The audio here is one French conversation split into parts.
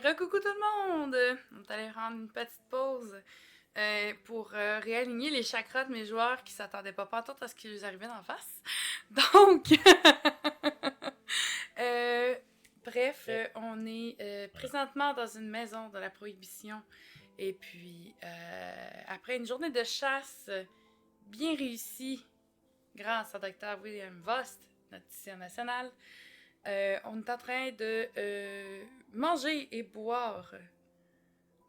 Recoucou tout le monde! On est allé prendre une petite pause pour réaligner les chakras de mes joueurs qui s'attendaient pas pantoute à ce qui les arrivait d'en face. Donc, euh, bref, on est présentement dans une maison de la prohibition. Et puis, après une journée de chasse bien réussie, grâce au Dr. William Vost, notre tisseur national, on est en train de manger et boire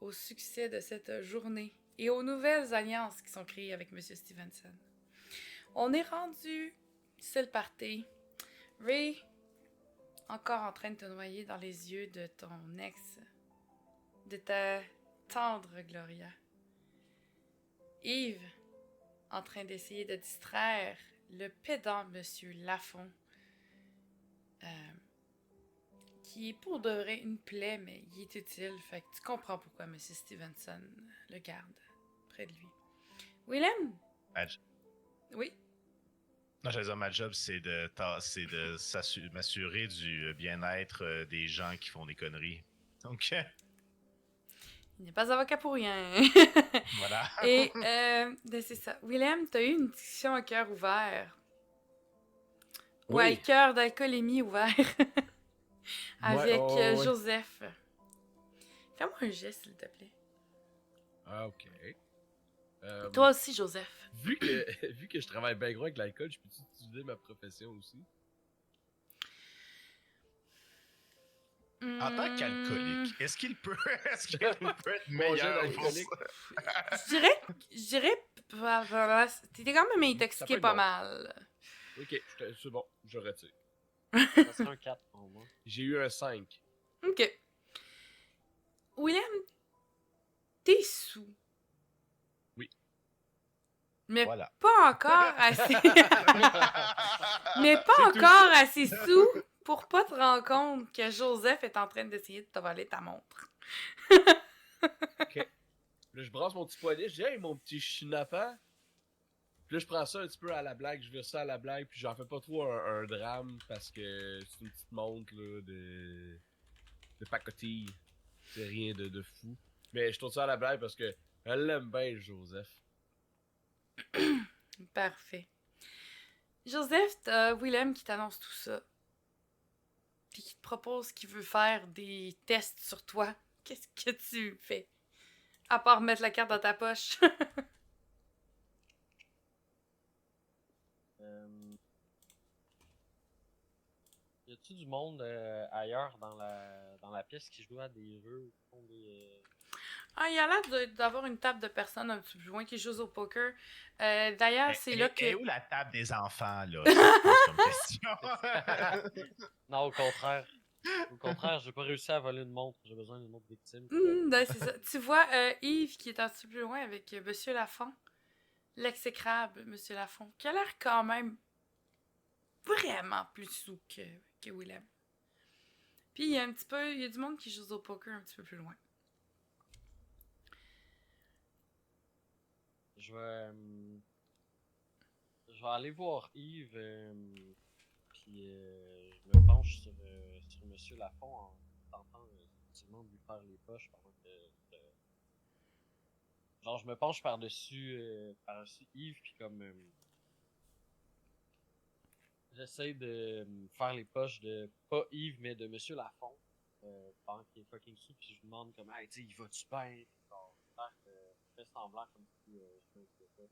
au succès de cette journée et aux nouvelles alliances qui sont créées avec M. Stevenson. On est rendu, c'est le party. Ray, encore en train de te noyer dans les yeux de ton ex, de ta tendre Gloria. Yves, en train d'essayer de distraire le pédant M. Lafont, qui est pour de vrai une plaie, mais il est utile, fait que tu comprends pourquoi M. Stevenson le garde près de lui. Willem? Oui? Non, j'allais dire, ma job, c'est de m'assurer du bien-être des gens qui font des conneries. Donc, Il n'est pas avocat pour rien. voilà. Et, c'est ça. Willem, t'as eu une discussion à cœur ouvert. Oui. Ouais, cœur d'alcoolémie ouvert. Avec ouais. Joseph. Fais-moi un geste, s'il te plaît. Ah, ok. Toi aussi, Joseph. Vu que je travaille bien gros avec l'alcool, je peux-tu utiliser ma profession aussi? En tant qu'alcoolique, est-ce qu'il peut être Manger meilleur d'alcoolique? Je dirais, t'étais quand même intoxiqué être pas bon. mal. Ok, c'est bon, je retire. Ça serait un 4 pour moi. J'ai eu un 5. Ok. Willem, t'es sous. Oui. Mais Voilà. pas encore assez. Mais pas C'est encore assez sous pour pas te rendre compte que Joseph est en train d'essayer de te voler ta montre. Ok. Là, je brasse mon petit poignet, je dis, hey, mon petit chinapin. Puis là, je prends ça un petit peu à la blague, je vire ça à la blague, puis j'en fais pas trop un drame parce que c'est une petite montre là, de pacotille. C'est rien de fou. Mais je tourne ça à la blague parce que elle l'aime bien, Joseph. Parfait. Joseph, t'as Willem qui t'annonce tout ça. Puis qui te propose qu'il veut faire des tests sur toi. Qu'est-ce que tu fais? À part mettre la carte dans ta poche. Y a-tu du monde ailleurs dans la pièce qui joue à des jeux qui font des. Ah, il y a l'air d'avoir une table de personnes un petit peu plus loin qui jouent au poker. D'ailleurs, c'est là que... Et où la table des enfants, là? Si je pose comme question. Non, au contraire. Au contraire, j'ai pas réussi à voler une montre. J'ai besoin d'une autre victime. Ben, c'est ça. Tu vois Yves qui est un petit peu plus loin avec Monsieur Lafont. L'exécrable Monsieur Lafont. Qui a l'air quand même vraiment plus sous que Willem. Puis il y a un petit peu... Il y a du monde qui joue au poker un petit peu plus loin. Je vais aller voir Yves, puis je me penche sur Monsieur Lafont en tentant effectivement de lui faire les poches pendant que genre je me penche par-dessus Yves, puis comme j'essaie de faire les poches de pas Yves mais de Monsieur Lafont pendant qu'il est fucking sous, puis je lui demande comme hey, tu sais, il va-tu bien? Genre, je fais semblant comme si je me disais pas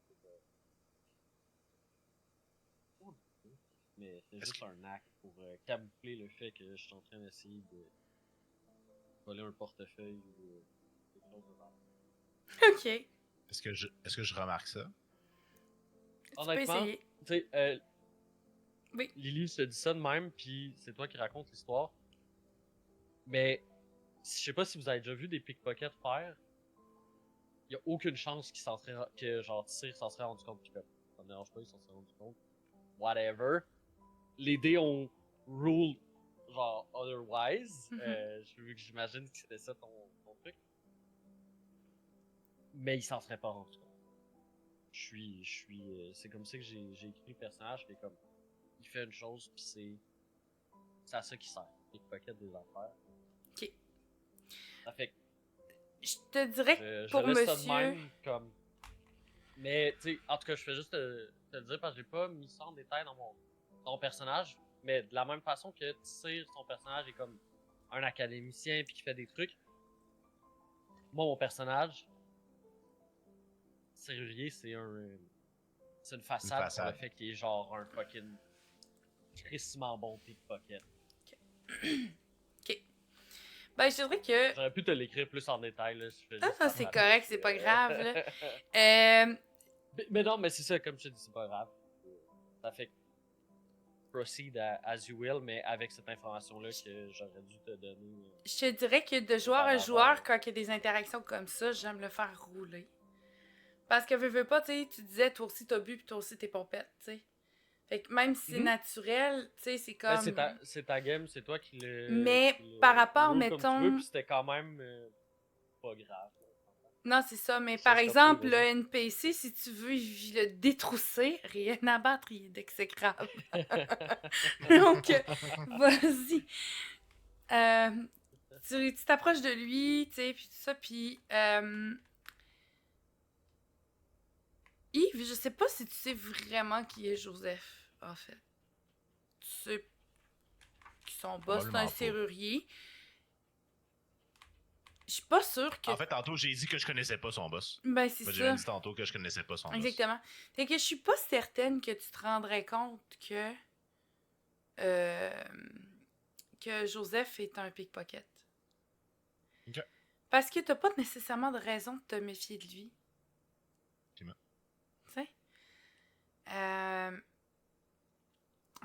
mais c'est juste un acte pour camoufler le fait que je suis en train d'essayer de voler un portefeuille ou quelque chose de genre. Ok. Est-ce que je remarque ça? Honnêtement, tu sais, oui. Lily se dit ça de même, puis c'est toi qui racontes l'histoire. Mais je sais pas si vous avez déjà vu des pickpockets faire. Il y a aucune chance que genre Tissir s'en serait rendu compte. Puis comme, ça me dérange pas, ils s'en seraient rendu compte. Whatever. Les dés ont rule genre otherwise. J'imagine que c'était ça ton truc. Mais il s'en serait pas rendu compte. C'est comme ça que j'ai écrit le personnage, qui est comme, il fait une chose pis c'est à ça qu'il sert. Pickpocket des affaires. Ok. fait que Je te dirais que je pour laisse ça de monsieur... même, comme... Mais, tu sais, en tout cas, je fais juste te le dire parce que j'ai pas mis ça en détail dans mon personnage, mais de la même façon que Tyr, son personnage est comme un académicien puis qui fait des trucs, moi, mon personnage, serrurier, c'est une façade pour le façade. fait qu'il est genre un fucking crissement bon pickpocket. Ok. Ben, je dirais que... J'aurais pu te l'écrire plus en détail, là. Je fais Ah, juste c'est rappeler correct, que- c'est pas grave, là. Euh, mais non, mais c'est ça, comme je te dis, c'est pas grave. Ça fait que proceed as you will, mais avec cette information-là que j'aurais dû te donner. je te dirais que de joueur à Par joueur, rapport. quand il y a des interactions comme ça, j'aime le faire rouler. Parce que veux pas, tu sais, tu disais, toi aussi t'as bu, puis toi aussi t'es pompette, tu sais. Fait que même si c'est Mhm. naturel, tu sais, c'est Ben, comme... c'est ta game, c'est toi qui le. Mais qui le par rapport, roule comme tu veux, mettons... puis c'était quand même pas grave. Non, c'est ça, mais Ça, par je exemple, t'approuve, le vas-y. NPC, si tu veux le détrousser, rien à battre, il est d'exécrable. Donc, vas-y. Tu t'approches de lui, tu sais, puis tout ça, puis... Yves, je sais pas si tu sais vraiment qui est Joseph, en fait. Tu sais que son boss, c'est Probablement un pas. serrurier. Je suis pas sûre que... En fait, tantôt, j'ai dit que je connaissais pas son boss. Ben, c'est Moi, j'ai ça. même dit tantôt que je connaissais pas son boss. Exactement. Fait que je suis pas certaine que tu te rendrais compte euh, que Joseph est un pickpocket. Ok. Parce que t'as pas nécessairement de raison de te méfier de lui. Effectivement. Tu sais?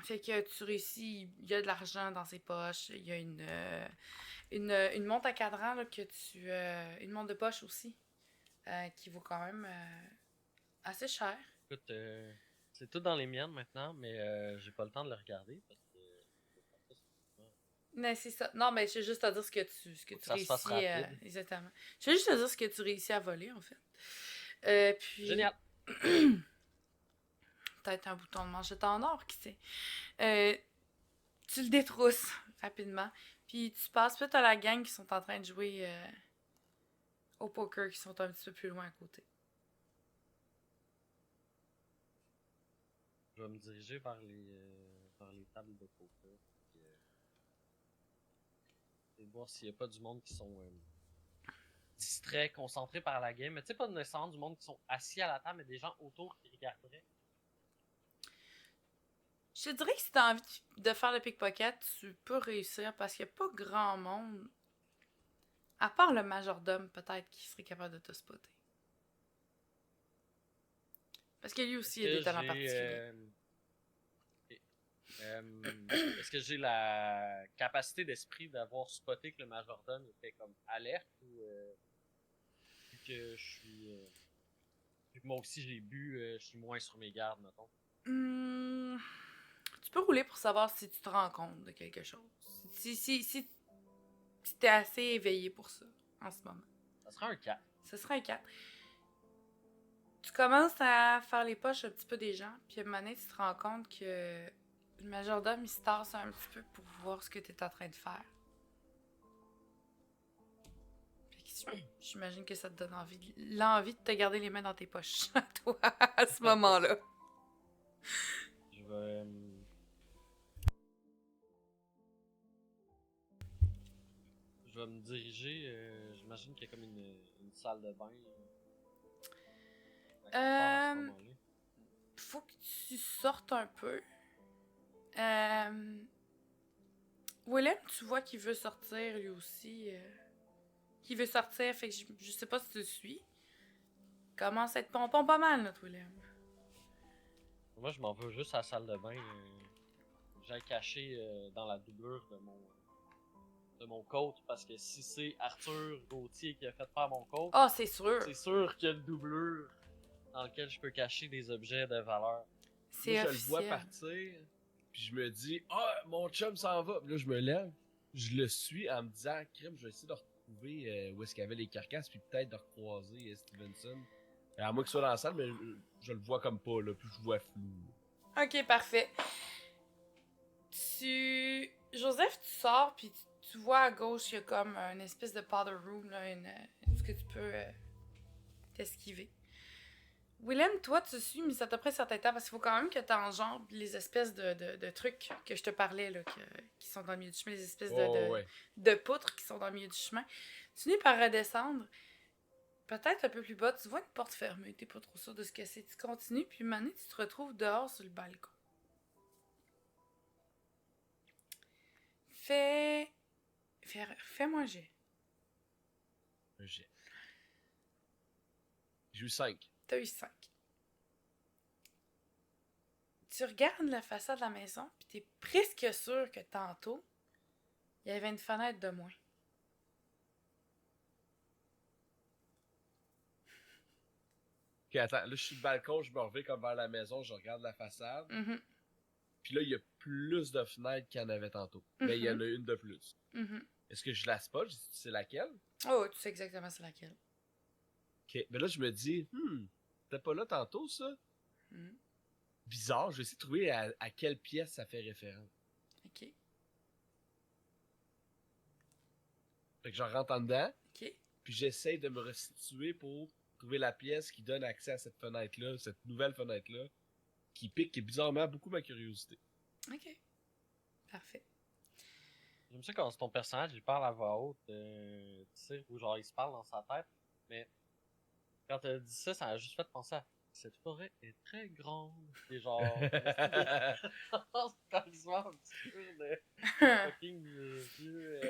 Fait que tu réussis, il y a de l'argent dans ses poches, il y a une montre à cadran là, que tu... une montre de poche aussi, qui vaut quand même assez cher. Écoute, c'est tout dans les miennes maintenant, mais j'ai pas le temps de le regarder parce que. Mais c'est ça. Non, mais je vais juste te dire ce que tu Faut que ça se fasse réussis rapide. exactement. Je vais juste te dire ce que tu réussis à voler, en fait. Puis... Génial! Peut-être un bouton de manchette en or, qui sait. Tu le détrousses rapidement. Puis tu passes peut-être à la gang qui sont en train de jouer au poker, qui sont un petit peu plus loin à côté. Je vais me diriger vers les tables de poker. Puis, et voir s'il n'y a pas du monde qui sont distraits, concentrés par la game. Mais tu sais, pas nécessairement du monde qui sont assis à la table, mais des gens autour qui regarderaient. Je te dirais que si t'as envie de faire le pickpocket, tu peux réussir parce qu'il n'y a pas grand monde, à part le majordome peut-être, qui serait capable de te spotter. Parce que lui aussi, il a des talents particuliers. Est-ce que j'ai la capacité d'esprit d'avoir spoté que le majordome était comme alerte ou vu que je suis vu que moi aussi j'ai bu, je suis moins sur mes gardes, mettons. Tu peux rouler pour savoir si tu te rends compte de quelque chose. Si t'es assez éveillé pour ça, en ce moment. Ça sera un 4. Ce serait un 4. Tu commences à faire les poches un petit peu des gens, puis à un moment donné, tu te rends compte que le majordome, il se tasse un petit peu pour voir ce que t'es en train de faire. Fait que j'imagine que ça te donne l'envie de te garder les mains dans tes poches, à toi, à ce moment-là. Je vais me diriger, j'imagine qu'il y a comme une salle de bain. À ce moment-là. Faut que tu sortes un peu. Willem, tu vois qu'il veut sortir lui aussi. Qu'il veut sortir, fait que je sais pas si tu le suis. Commence à être pompon pas mal, notre Willem. Moi, je m'en veux juste à la salle de bain. J'ai caché dans la doublure de mon coat parce que si c'est Arthur Gauthier qui a fait faire mon coat, Ah, c'est sûr. c'est sûr qu'il y a une doublure dans laquelle je peux cacher des objets de valeur. C'est Moi, je officiel. le vois partir, puis je me dis, mon chum s'en va. Puis là, je me lève, je le suis en me disant, crème, je vais essayer de retrouver où est-ce qu'il y avait les carcasses, puis peut-être de recroiser Stevenson. À moins qu'il soit dans la salle, mais je le vois comme pas, là, puis je vois flou. Ok, parfait. Joseph, tu sors, puis tu tu vois à gauche, il y a comme une espèce de powder room, là, ce que tu peux t'esquiver. Willem, toi, tu suis, mais ça t'a pris un certain temps parce qu'il faut quand même que tu enjambes les espèces de trucs que je te parlais, là, qui sont dans le milieu du chemin, les espèces Ouais. de poutres qui sont dans le milieu du chemin. Tu finis par redescendre. Peut-être un peu plus bas, tu vois une porte fermée, t'es pas trop sûr de ce que c'est. Tu continues, puis maintenant, tu te retrouves dehors sur le balcon. Fais-moi un jet. Un jet. J'ai eu 5. T'as eu 5. Tu regardes la façade de la maison, puis t'es presque sûr que tantôt, il y avait une fenêtre de moins. Ok, attends, là, je suis sur le balcon, je me reviens comme vers la maison, je regarde la façade. Mhm, Puis là, il y a plus de fenêtres qu'il y en avait tantôt. Mais il y en a une de plus. mhm. Est-ce que je la spot? Je dis, c'est laquelle? Oh, tu sais exactement c'est laquelle. Ok, mais là, je me dis, t'es pas là tantôt, ça? Mhm. Bizarre, je vais essayer de trouver à quelle pièce ça fait référence. Ok, Fait que je rentre en dedans, ok, puis j'essaie de me restituer pour trouver la pièce qui donne accès à cette fenêtre-là, cette nouvelle fenêtre-là, qui pique bizarrement beaucoup ma curiosité. ok. Parfait. J'aime ça quand ton personnage il parle à voix haute, tu sais, ou genre il se parle dans sa tête, mais quand t'as dit ça, ça a juste fait penser à cette forêt est très grande. Et genre, c'est quasiment un petit peu de fucking vieux,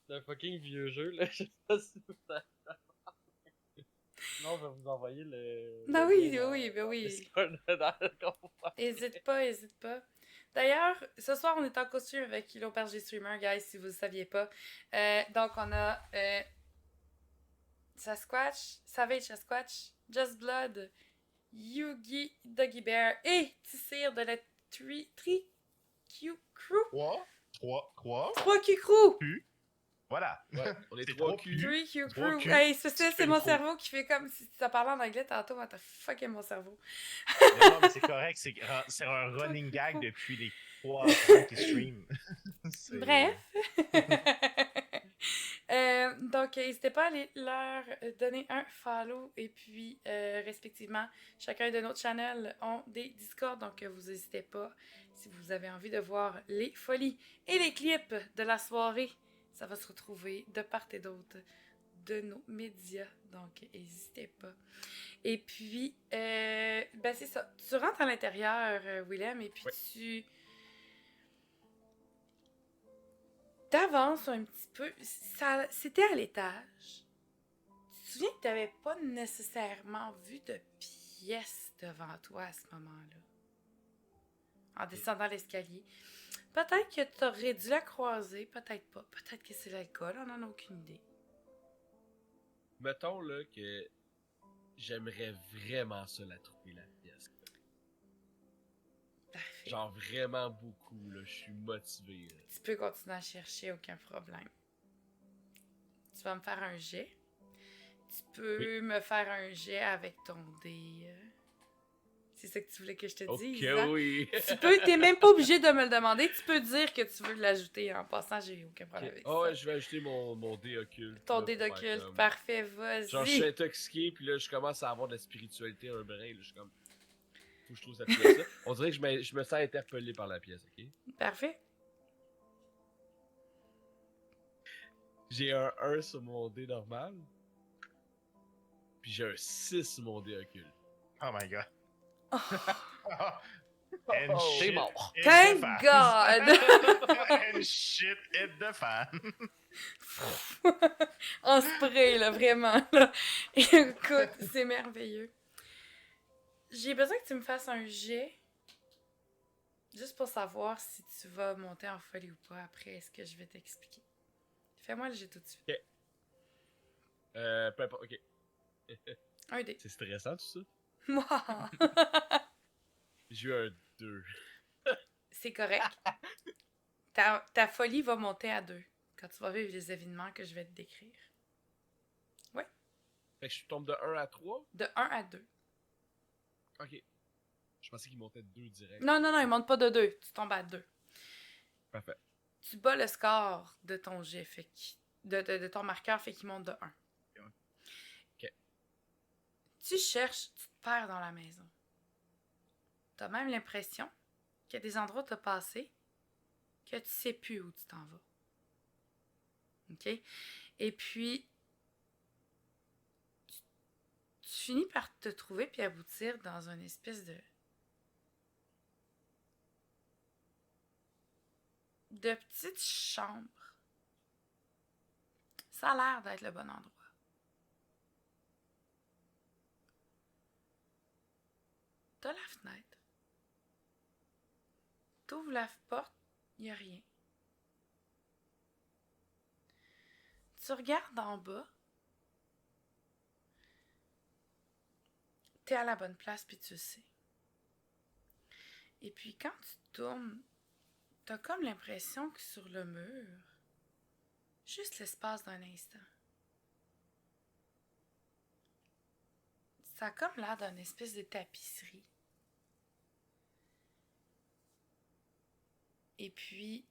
de fucking vieux jeu, là. Je sais pas si vous avez. Sinon, je vais vous envoyer le. Ben le oui, lien dans- oui, ben dans oui. Discord, dans le convoi. Hésite pas, hésite pas. D'ailleurs, ce soir, on est en costume avec l'Auberge des Streamers, guys, si vous ne saviez pas. Donc, on a Sasquatch, Savage Sasquatch, Just Blood, Yugi Doggy Bear et Tissir de la Q Crew. Quoi? 3Q Crew! Voilà. Ouais, on est C'est 3 trop Q. 3Q Trois Crew. Q. Hey, c'est fais mon une cerveau qui fait comme si ça parlait en anglais tantôt, mais t'as fucké mon cerveau. Non, mais c'est correct. C'est un running gag depuis les 3 ans qui stream. C'est- Bref. Donc, n'hésitez pas à aller leur donner un follow et puis, respectivement, chacun de nos channels ont des Discord, donc vous n'hésitez pas si vous avez envie de voir les folies et les clips de la soirée. Ça va se retrouver de part et d'autre de nos médias, donc n'hésitez pas. Et puis, ben c'est ça. Tu rentres à l'intérieur, Willem, et puis Ouais. tu t'avances un petit peu. C'était à l'étage. Tu te souviens que tu n'avais pas nécessairement vu de pièce devant toi à ce moment-là. En descendant l'escalier. Peut-être que tu aurais dû la croiser, peut-être pas. Peut-être que c'est l'alcool, on n'en a aucune idée. Mettons là que j'aimerais vraiment ça la trouver, la pièce. Parfait. Genre vraiment beaucoup, là. Je suis motivé. Là. Tu peux continuer à chercher, aucun problème. Tu vas me faire un jet. Tu peux me faire un jet avec ton dé. C'est ça que tu voulais que je te dise, hein? oui. T'es même pas obligé de me le demander. Tu peux dire que tu veux l'ajouter. En passant, j'ai aucun problème avec Oh ça. ouais, je vais ajouter mon dé occulte. Ton là, dé pour faire d'occulte, comme- parfait, vas-y. Genre, je suis intoxiqué, puis là, je commence à avoir de la spiritualité un brin. Là, je suis comme. Faut que je trouve cette pièce-là. On dirait que je me sens interpellé par la pièce, ok? Parfait. J'ai un 1 sur mon dé normal. Puis j'ai un 6 sur mon dé occulte. Oh my god. Oh, And Oh, shit t'es mort. hit thank the fan. God! And shit hit the fan. En spray, là, vraiment. Là. Écoute, c'est merveilleux. J'ai besoin que tu me fasses un jet. Juste pour savoir si tu vas monter en folie ou pas après ce que je vais t'expliquer. Fais-moi le jet tout de suite. Peu importe, ok. Un dé. C'est stressant tout ça? Moi! J'ai eu un 2. C'est correct. Ta folie va monter à 2 quand tu vas vivre les événements que je vais te décrire. Fait que je tombe de 1 à 3? De 1 à 2. Ok. Je pensais qu'il montait de 2 direct. Non, il monte pas de 2. Tu tombes à 2. Parfait. Tu bats le score de ton jet, de ton marqueur, fait qu'il monte de 1. Ok. Tu cherches, tu te perds dans la maison. T'as même l'impression qu'il y a des endroits où t'as passé que tu sais plus où tu t'en vas. OK? Et puis, tu finis par te trouver puis aboutir dans une espèce de petite chambre. Ça a l'air d'être le bon endroit. T'as la fenêtre. T'ouvres la porte, il n'y a rien. Tu regardes en bas. T'es à la bonne place puis tu le sais. Et puis quand tu te tournes, t'as comme l'impression que sur le mur, juste l'espace d'un instant, ça a comme l'air d'une espèce de tapisserie. Et puis,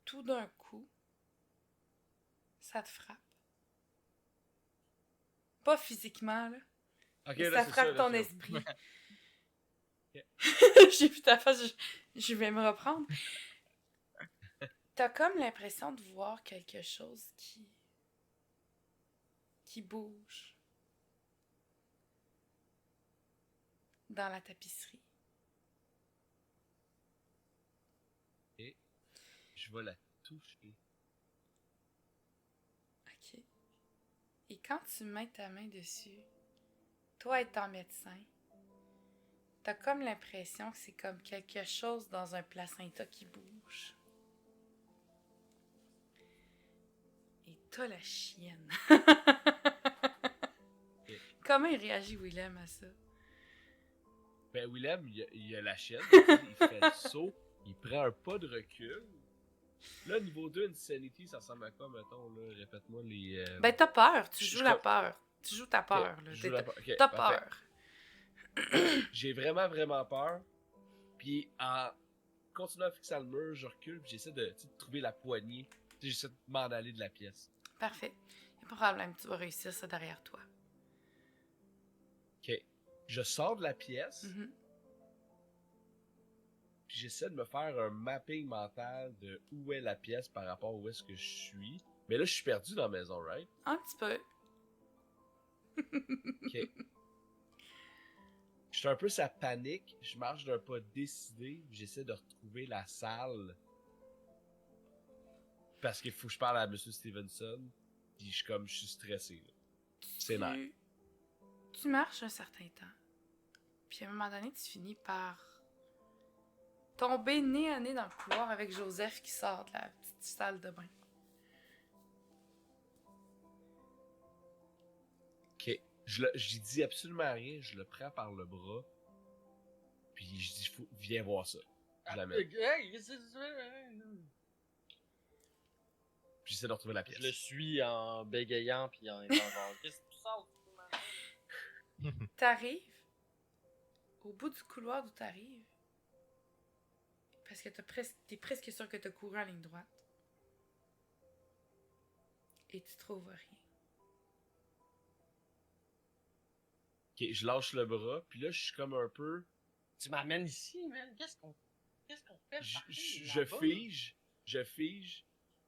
tout d'un coup, ça te frappe. Pas physiquement, là. Ok, Mais là, ça c'est frappe là, ton c'est- esprit. Ok. J'ai vu ta face, je vais me reprendre. T'as comme l'impression de voir quelque chose qui bouge dans la tapisserie. Et je vais la toucher. OK. Et quand tu mets ta main dessus, toi étant médecin, t'as comme l'impression que c'est comme quelque chose dans un placenta qui bouge. Et t'as la chienne. Comment il réagit, Willem, à ça? Ben, Willem, il a la chienne, il fait le saut, il prend un pas de recul. Là, niveau 2, Insanity, ça ressemble à quoi, mettons, là? Répète-moi les... Ben, t'as peur. Tu je- joues je la com- peur. Tu joues ta Ok, peur, là. je joue la peur. Ok, T'as parfait. peur. J'ai vraiment, vraiment peur. Puis en continuant à fixer le mur, je recule, puis j'essaie de, tu sais, de trouver la poignée. Tu sais, j'essaie de m'en aller de la pièce. Parfait. Y'a pas de problème, tu vas réussir ça derrière toi. Ok. Je sors de la pièce, Mhm. puis j'essaie de me faire un mapping mental de où est la pièce par rapport à où est-ce que je suis. Mais là, je suis perdu dans la maison, right? Un petit peu. Ok. Je suis un peu sa panique, je marche d'un pas décidé, j'essaie de retrouver la salle. Parce qu'il faut que je parle à Monsieur Stevenson, puis je suis stressé, là. C'est nice. Tu marches un certain temps. Puis à un moment donné, tu finis par tomber nez à nez dans le couloir avec Joseph qui sort de la petite salle de bain. Ok. J'y dis absolument rien, je le prends par le bras, puis je dis, viens voir ça. Je l'amène. Puis j'essaie de retrouver la pièce. Je le suis en bégayant puis en étant genre, qu'est-ce que tu sens? T'arrives au bout du couloir d'où t'arrives. Parce que t'es presque sûr que t'as couru en ligne droite. Et tu trouves rien. Ok, je lâche le bras, puis là, je suis comme un peu... Tu m'amènes ici, man. Qu'est-ce qu'on fait? Je fige, puis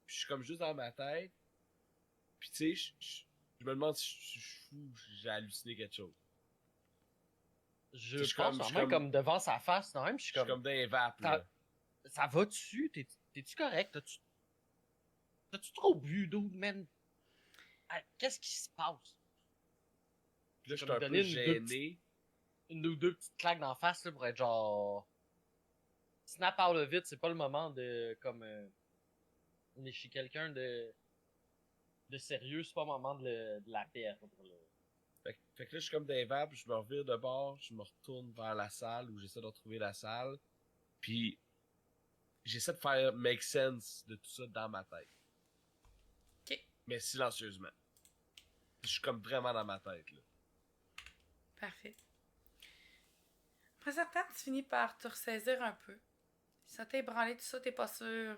je suis comme juste dans ma tête. Puis tu sais, je me demande si je suis fou, j'ai halluciné quelque chose. Je Je suis pense comme- vraiment comme devant sa face, non même, je suis Je suis comme dans les vapes, là. Ça va-tu? T'es-tu correct? T'as-tu trop bu, dude, man? Ah, qu'est-ce qui se passe? Puis là, je suis comme un peu donner gêné. Une ou deux petites claques d'en face là, pour être genre. Snap out of it, c'est pas le moment de comme. On est chez quelqu'un de sérieux, c'est pas le moment de la perdre. Là. Fait que là, je suis comme dans les vapes, je me revire de bord, je me retourne vers la salle où j'essaie de retrouver la salle. Puis j'essaie de faire make sense de tout ça dans ma tête. Ok. Mais silencieusement. Je suis comme vraiment dans ma tête, là. Parfait. Après ça, tu finis par te ressaisir un peu. Ça t'a ébranlé, tout ça, t'es pas sûr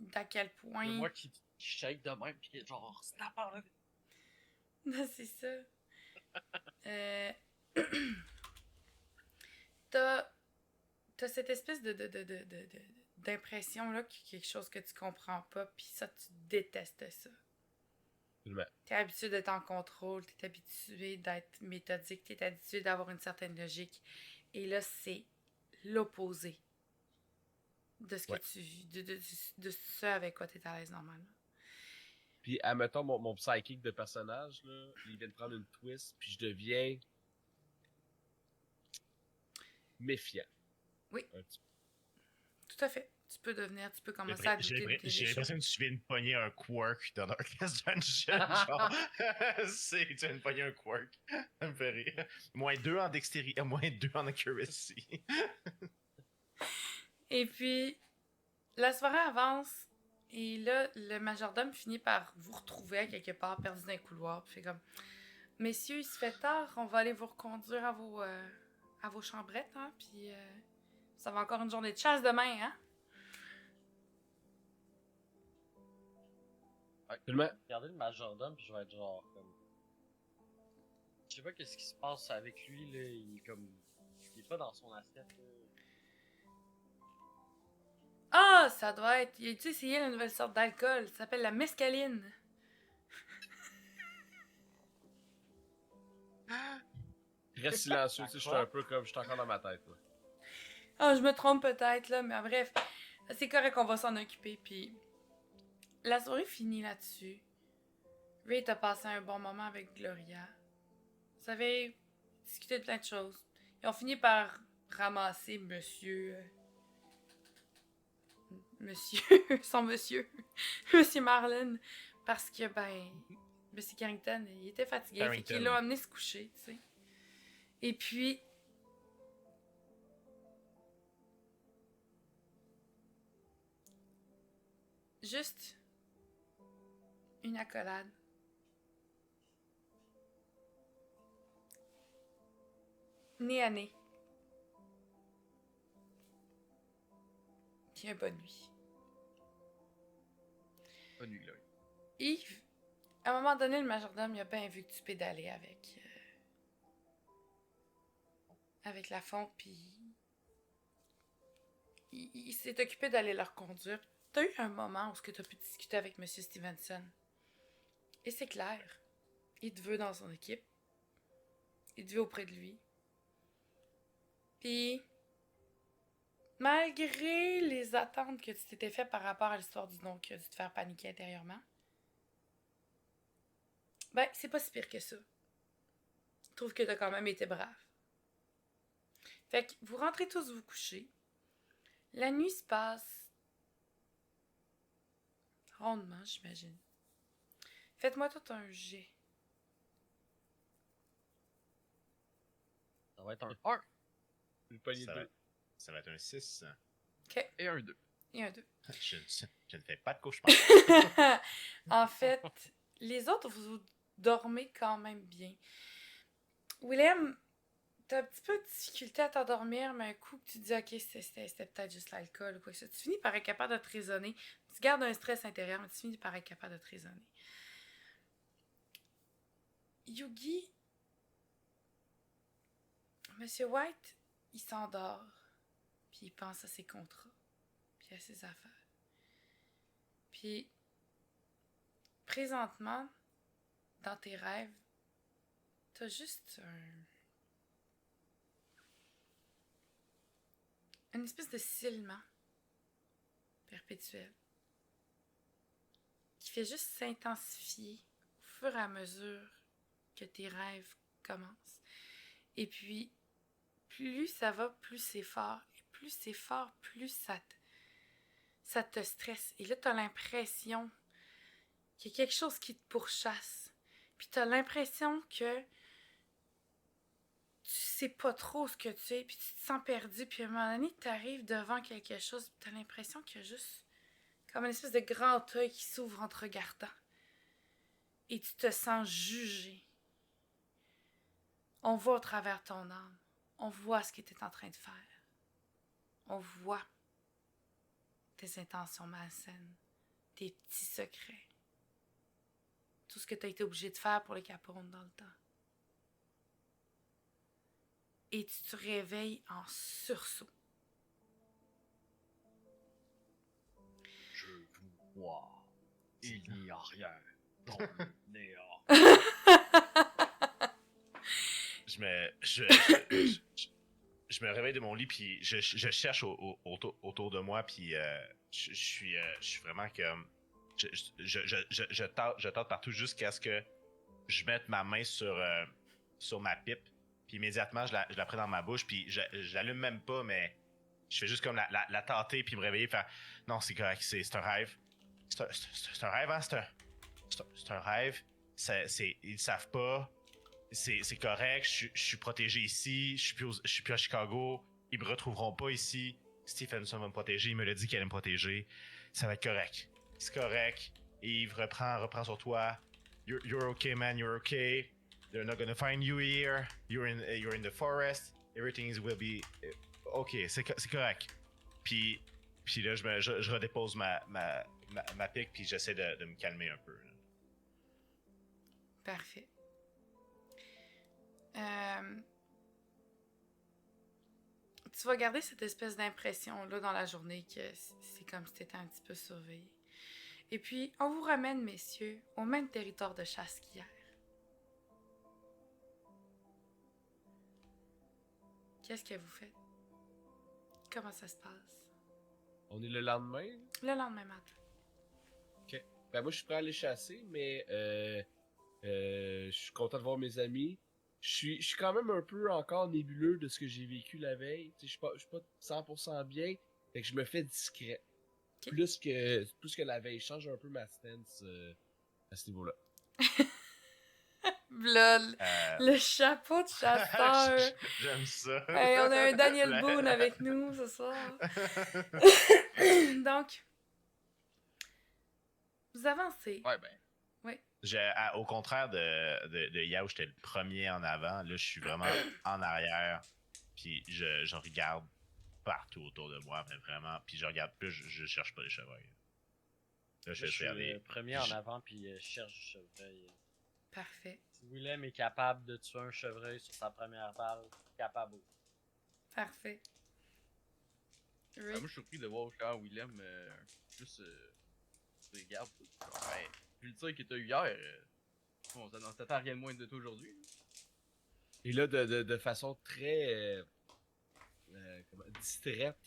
d'à quel point... Le moi qui shake de même, pis genre, snap en là. Non, c'est ça. Euh... t'as cette espèce d'impression là qu'il y a quelque chose que tu comprends pas, puis ça, tu détestes ça. T'es habitué d'être en contrôle, t'es habitué d'être méthodique, t'es habitué d'avoir une certaine logique. Et là, c'est l'opposé de ce que tu de ce avec quoi t'es à l'aise normalement. Puis, admettons, mon psychic de personnage, là, il vient de prendre une twist, puis je deviens méfiant. Oui. Un petit peu. Tout à fait. Tu peux commencer à douter de J'ai l'impression que tu viens de pogner un quirk dans Darkest Dungeon. Genre, tu viens de pogner un quirk. Ça me fait rire. -2 en dextérité, -2 en accuracy. Et puis, la soirée avance. Et là, le majordome finit par vous retrouver à quelque part, perdu dans un couloir. Puis fait comme, messieurs, il se fait tard, on va aller vous reconduire à vos chambrettes, hein. Puis, ça va encore une journée de chasse demain, hein. Regardez le majordome, puis je vais être genre comme. Je sais pas qu'est-ce qui se passe avec lui, là. Il est comme. Il est pas dans son assiette, là. Ah, ça doit être. Il a-tu essayé la nouvelle sorte d'alcool? Ça s'appelle la mescaline. Reste silencieux, tu sais, je suis un peu comme. Je suis encore dans ma tête, là. Ah, je me trompe peut-être, là, mais bref. C'est correct, on va s'en occuper, puis. La soirée finit là-dessus. Ray a passé un bon moment avec Gloria. Vous avez discuté de plein de choses. Ils ont fini par ramasser monsieur... son monsieur. Monsieur Marlin. Parce que, monsieur Carrington, il était fatigué. Fait qu'il l'a amené se coucher, tu sais. Et puis... Juste... une accolade. Nez à nez. Puis une bonne nuit. Bonne nuit, Chloé. Yves, à un moment donné, le majordome, il a bien vu que tu pédalais avec la fonte, puis il s'est occupé d'aller leur conduire. T'as eu un moment où tu as pu discuter avec M. Stevenson. Et c'est clair. Il te veut dans son équipe. Il te veut auprès de lui. Puis, malgré les attentes que tu t'étais fait par rapport à l'histoire du nom qui a dû te faire paniquer intérieurement, c'est pas si pire que ça. Je trouve que t'as quand même été brave. Fait que vous rentrez tous vous coucher. La nuit se passe rondement, j'imagine. Faites-moi tout un jet. Ça va être un 1. Une poignée Ça de va, deux. ça va être un 6. OK. Et un 2. Et un 2. Je ne fais pas de cauchemar. En fait, les autres, vous dormez quand même bien. William, t'as un petit peu de difficulté à t'endormir, mais un coup que tu dis, OK, c'était peut-être juste l'alcool ou quoi que ce soit, tu finis par être capable de te raisonner. Tu gardes un stress intérieur, mais tu finis par être capable de te raisonner. Yugi, Monsieur White, il s'endort, puis il pense à ses contrats, puis à ses affaires. Puis, présentement, dans tes rêves, t'as juste une espèce de silement perpétuel qui fait juste s'intensifier au fur et à mesure que tes rêves commencent. Et puis, plus ça va, plus c'est fort. Et plus c'est fort, plus ça te stresse. Et là, t'as l'impression qu'il y a quelque chose qui te pourchasse. Puis t'as l'impression que tu sais pas trop ce que tu es, puis tu te sens perdu. Puis à un moment donné, t'arrives devant quelque chose, puis t'as l'impression qu'il y a juste comme une espèce de grand œil qui s'ouvre en te regardant. Et tu te sens jugé. On voit au travers ton âme. On voit ce que tu es en train de faire. On voit tes intentions malsaines. tes petits secrets. Tout ce que tu as été obligé de faire pour le Capone dans le temps. Et tu te réveilles en sursaut. Je vous vois. Il n'y a rien dans le néant. Je me réveille de mon lit, puis je cherche autour de moi, puis je suis vraiment comme... Je tente partout jusqu'à ce que je mette ma main sur ma pipe, puis immédiatement, je la prends dans ma bouche, puis je l'allume même pas, mais je fais juste comme la tâter, puis me réveiller, faire non, c'est correct, c'est un rêve. C'est un rêve, hein? C'est un rêve. Ils savent pas. C'est correct, je suis protégé ici, je suis plus à Chicago, ils me retrouveront pas ici. Stephenson va me protéger, il me l'a dit qu'elle allait me protéger. Ça va être correct. C'est correct. Yves, reprends sur toi. You're okay, man, you're okay. They're not gonna find you here. You're in the forest. Everything will be okay, c'est correct. Puis là, je redépose ma pique, puis j'essaie de me calmer un peu. Là. Parfait. Tu vas garder cette espèce d'impression-là dans la journée que c'est comme si tu étais un petit peu surveillé. Et puis, on vous ramène, messieurs, au même territoire de chasse qu'hier. Qu'est-ce que vous faites? Comment ça se passe? On est le lendemain. Le lendemain matin. Ok. Ben moi, je suis prêt à aller chasser, mais je suis content de voir mes amis. Je suis quand même un peu encore nébuleux de ce que j'ai vécu la veille. Je suis pas 100% bien. Fait que je me fais discret. Ok. Plus que la veille. Je change un peu ma stance à ce niveau-là. Lol, le chapeau de chasseur. J'aime ça. Hey, on a un Daniel Boone avec nous ce soir. Donc, vous avancez. Ouais, ben. Au contraire de hier où j'étais le premier en avant, là je suis vraiment en arrière, puis je regarde partout autour de moi, mais vraiment, puis je regarde plus, je cherche pas les chevreuils. Là, Je suis le premier en avant, puis je cherche du chevreuil. Parfait. Si Willem est capable de tuer un chevreuil sur sa première balle, capable. Parfait. Moi, je suis surpris de voir quand Willem plus se garde. Ben, vu le tir que t'as eu hier, on s'attend à rien de moins de toi aujourd'hui. Et là, de façon très distraite.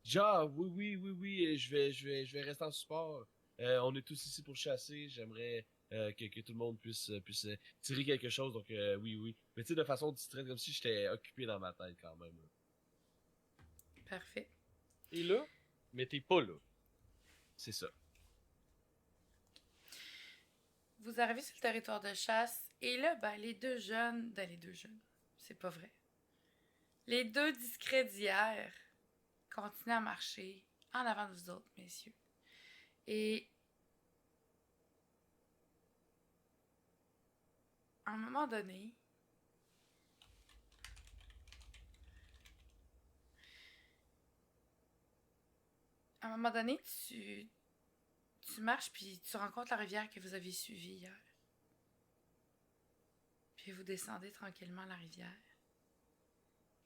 Genre, oui, je vais rester en support. On est tous ici pour chasser. J'aimerais que tout le monde puisse tirer quelque chose. Donc, oui. Mais tu sais, de façon distraite, comme si j'étais occupé dans ma tête quand même. Parfait. Et là, mais t'es pas là. C'est ça. Vous arrivez sur le territoire de chasse et là, ben, les deux jeunes, c'est pas vrai. Les deux discrets d'hier continuent à marcher en avant de vous autres, messieurs. Et à un moment donné, tu marches puis tu rencontres la rivière que vous aviez suivie hier. Puis vous descendez tranquillement la rivière.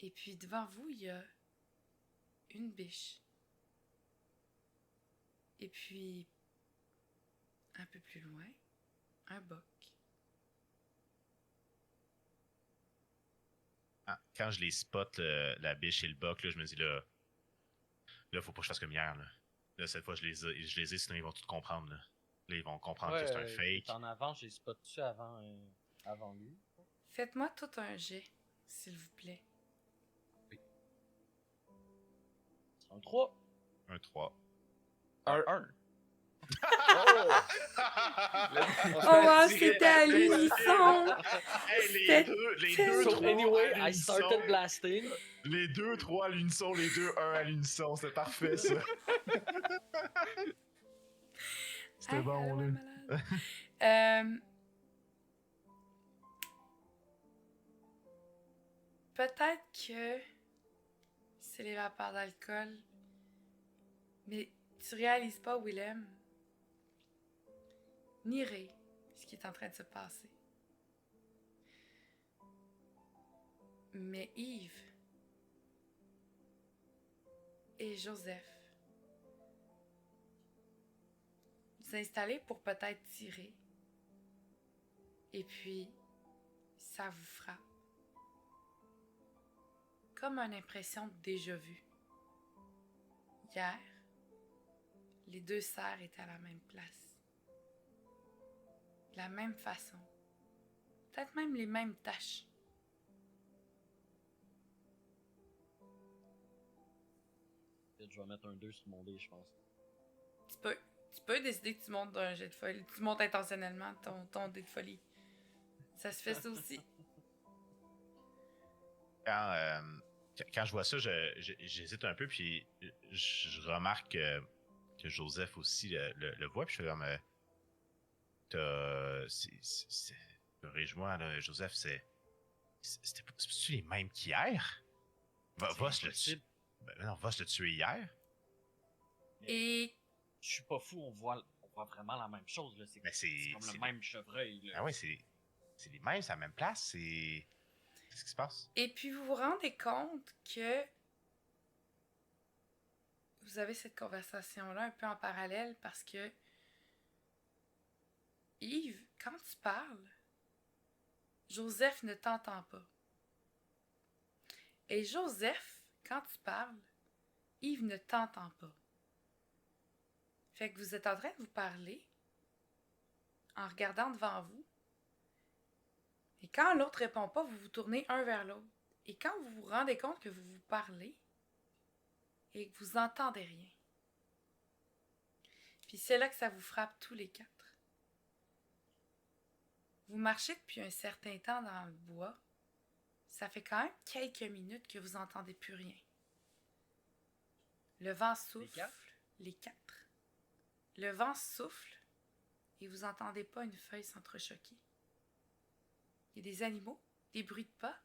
Et puis devant vous, il y a une biche. Et puis, un peu plus loin, un boc. Quand je les spot, la biche et le boc, là, je me dis là, faut pas que je fasse comme hier. Là, cette fois, je les ai, sinon ils vont tout comprendre. Là, ils vont comprendre que c'est un fake. En avant, j'ai spot-tu avant lui. Faites-moi tout un jet, s'il vous plaît. C'est un 3. Un 3. Un 1. Oh wow, c'était à l'unisson! Hey, les C'était deux, So 3 anyway, à I started l'unisson. blasting. Les 2, 3 à l'unisson, les 2, 1 à l'unisson. C'est parfait, ça. C'était Ah, bon, elle là. est malade. Peut-être que c'est les vapeurs d'alcool, mais tu réalises pas, Willem, ni Ray ce qui est en train de se passer. Mais Yves et Joseph, vous installez pour peut-être tirer, et puis ça vous frappe. Comme une impression de déjà-vu. Hier, les deux sœurs étaient à la même place. De la même façon. Peut-être même les mêmes tâches. Je vais mettre un 2 sur mon dé, je pense. Tu peux décider que tu montes d'un jet de folie. Tu montes intentionnellement ton dé de folie. Ça se fait ça aussi. Quand je vois ça, j'hésite un peu, puis je remarque que Joseph aussi le voit, puis je fais comme... Corrige-moi, là, Joseph, c'est-tu les mêmes qu'hier? Voss le tuer. Ben non, Voss le tuer hier. Et Je suis pas fou, on voit vraiment la même chose, là. C'est Mais comme le même chevreuil, là. Ah ouais, c'est les mêmes, c'est à la même place, Qu'est-ce qui se passe? Et puis vous vous rendez compte que vous avez cette conversation-là un peu en parallèle parce que Yves, quand tu parles, Joseph ne t'entend pas. Et Joseph, quand tu parles, Yves ne t'entend pas. Fait que vous êtes en train de vous parler en regardant devant vous. Et quand l'autre répond pas, vous vous tournez un vers l'autre. Et quand vous vous rendez compte que vous vous parlez et que vous entendez rien. Puis c'est là que ça vous frappe tous les quatre. Vous marchez depuis un certain temps dans le bois. Ça fait quand même quelques minutes que vous n'entendez plus rien. Le vent souffle. Les quatre. Le vent souffle et vous n'entendez pas une feuille s'entrechoquer. Il y a des animaux, des bruits de pas.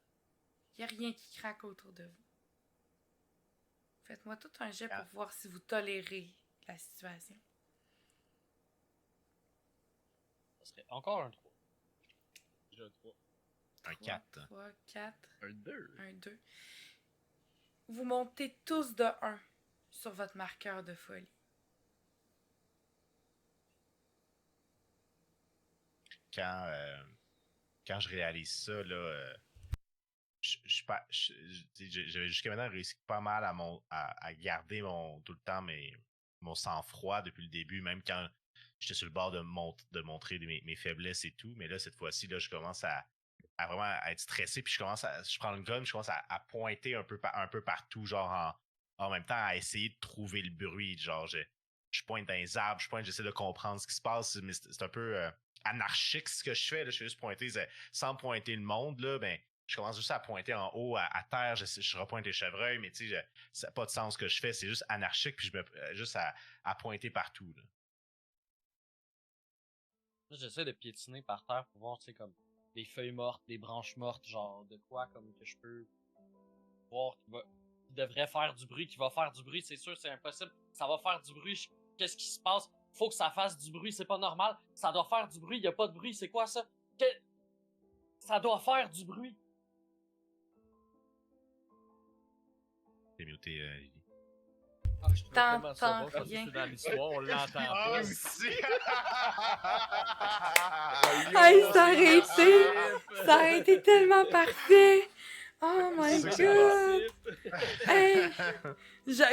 Il n'y a rien qui craque autour de vous. Faites-moi tout un jet pour voir si vous tolérez la situation. Ça serait encore un 3. J'ai un 3. Un 4. 3, 4, Un 2. un 2. Vous montez tous de 1 sur votre marqueur de folie. Quand je réalise ça, là, j'avais jusqu'à maintenant réussi pas mal à garder tout le temps mon sang-froid depuis le début, même quand j'étais sur le bord de montrer mes faiblesses et tout. Mais là, cette fois-ci, là, je commence à vraiment à être stressé, puis je prends le gun, je commence à pointer un peu partout, genre en même temps à essayer de trouver le bruit. Genre, je pointe dans les arbres, j'essaie de comprendre ce qui se passe, mais c'est un peu anarchique ce que je fais. Là, je fais juste pointer, sans pointer le monde, là, ben, je commence juste à pointer en haut, à terre, je repointe les chevreuils, mais tu sais, ça n'a pas de sens ce que je fais, c'est juste anarchique, puis je me juste à pointer partout. Là. Là, j'essaie de piétiner par terre pour voir, tu sais, comme des feuilles mortes, des branches mortes, genre de quoi, comme que je peux voir qui devrait faire du bruit, qui va faire du bruit, c'est sûr, c'est impossible. Ça va faire du bruit, qu'est-ce qui se passe? Faut que ça fasse du bruit, c'est pas normal. Ça doit faire du bruit, y a pas de bruit, c'est quoi ça? Ça doit faire du bruit. T'es muté, Lily. Ah, je trouve tellement ça bon, je pense que rien. c'est dans l'histoire, on l'entend pas. Hey, ça aurait été tellement parfait! Oh my god! Hey!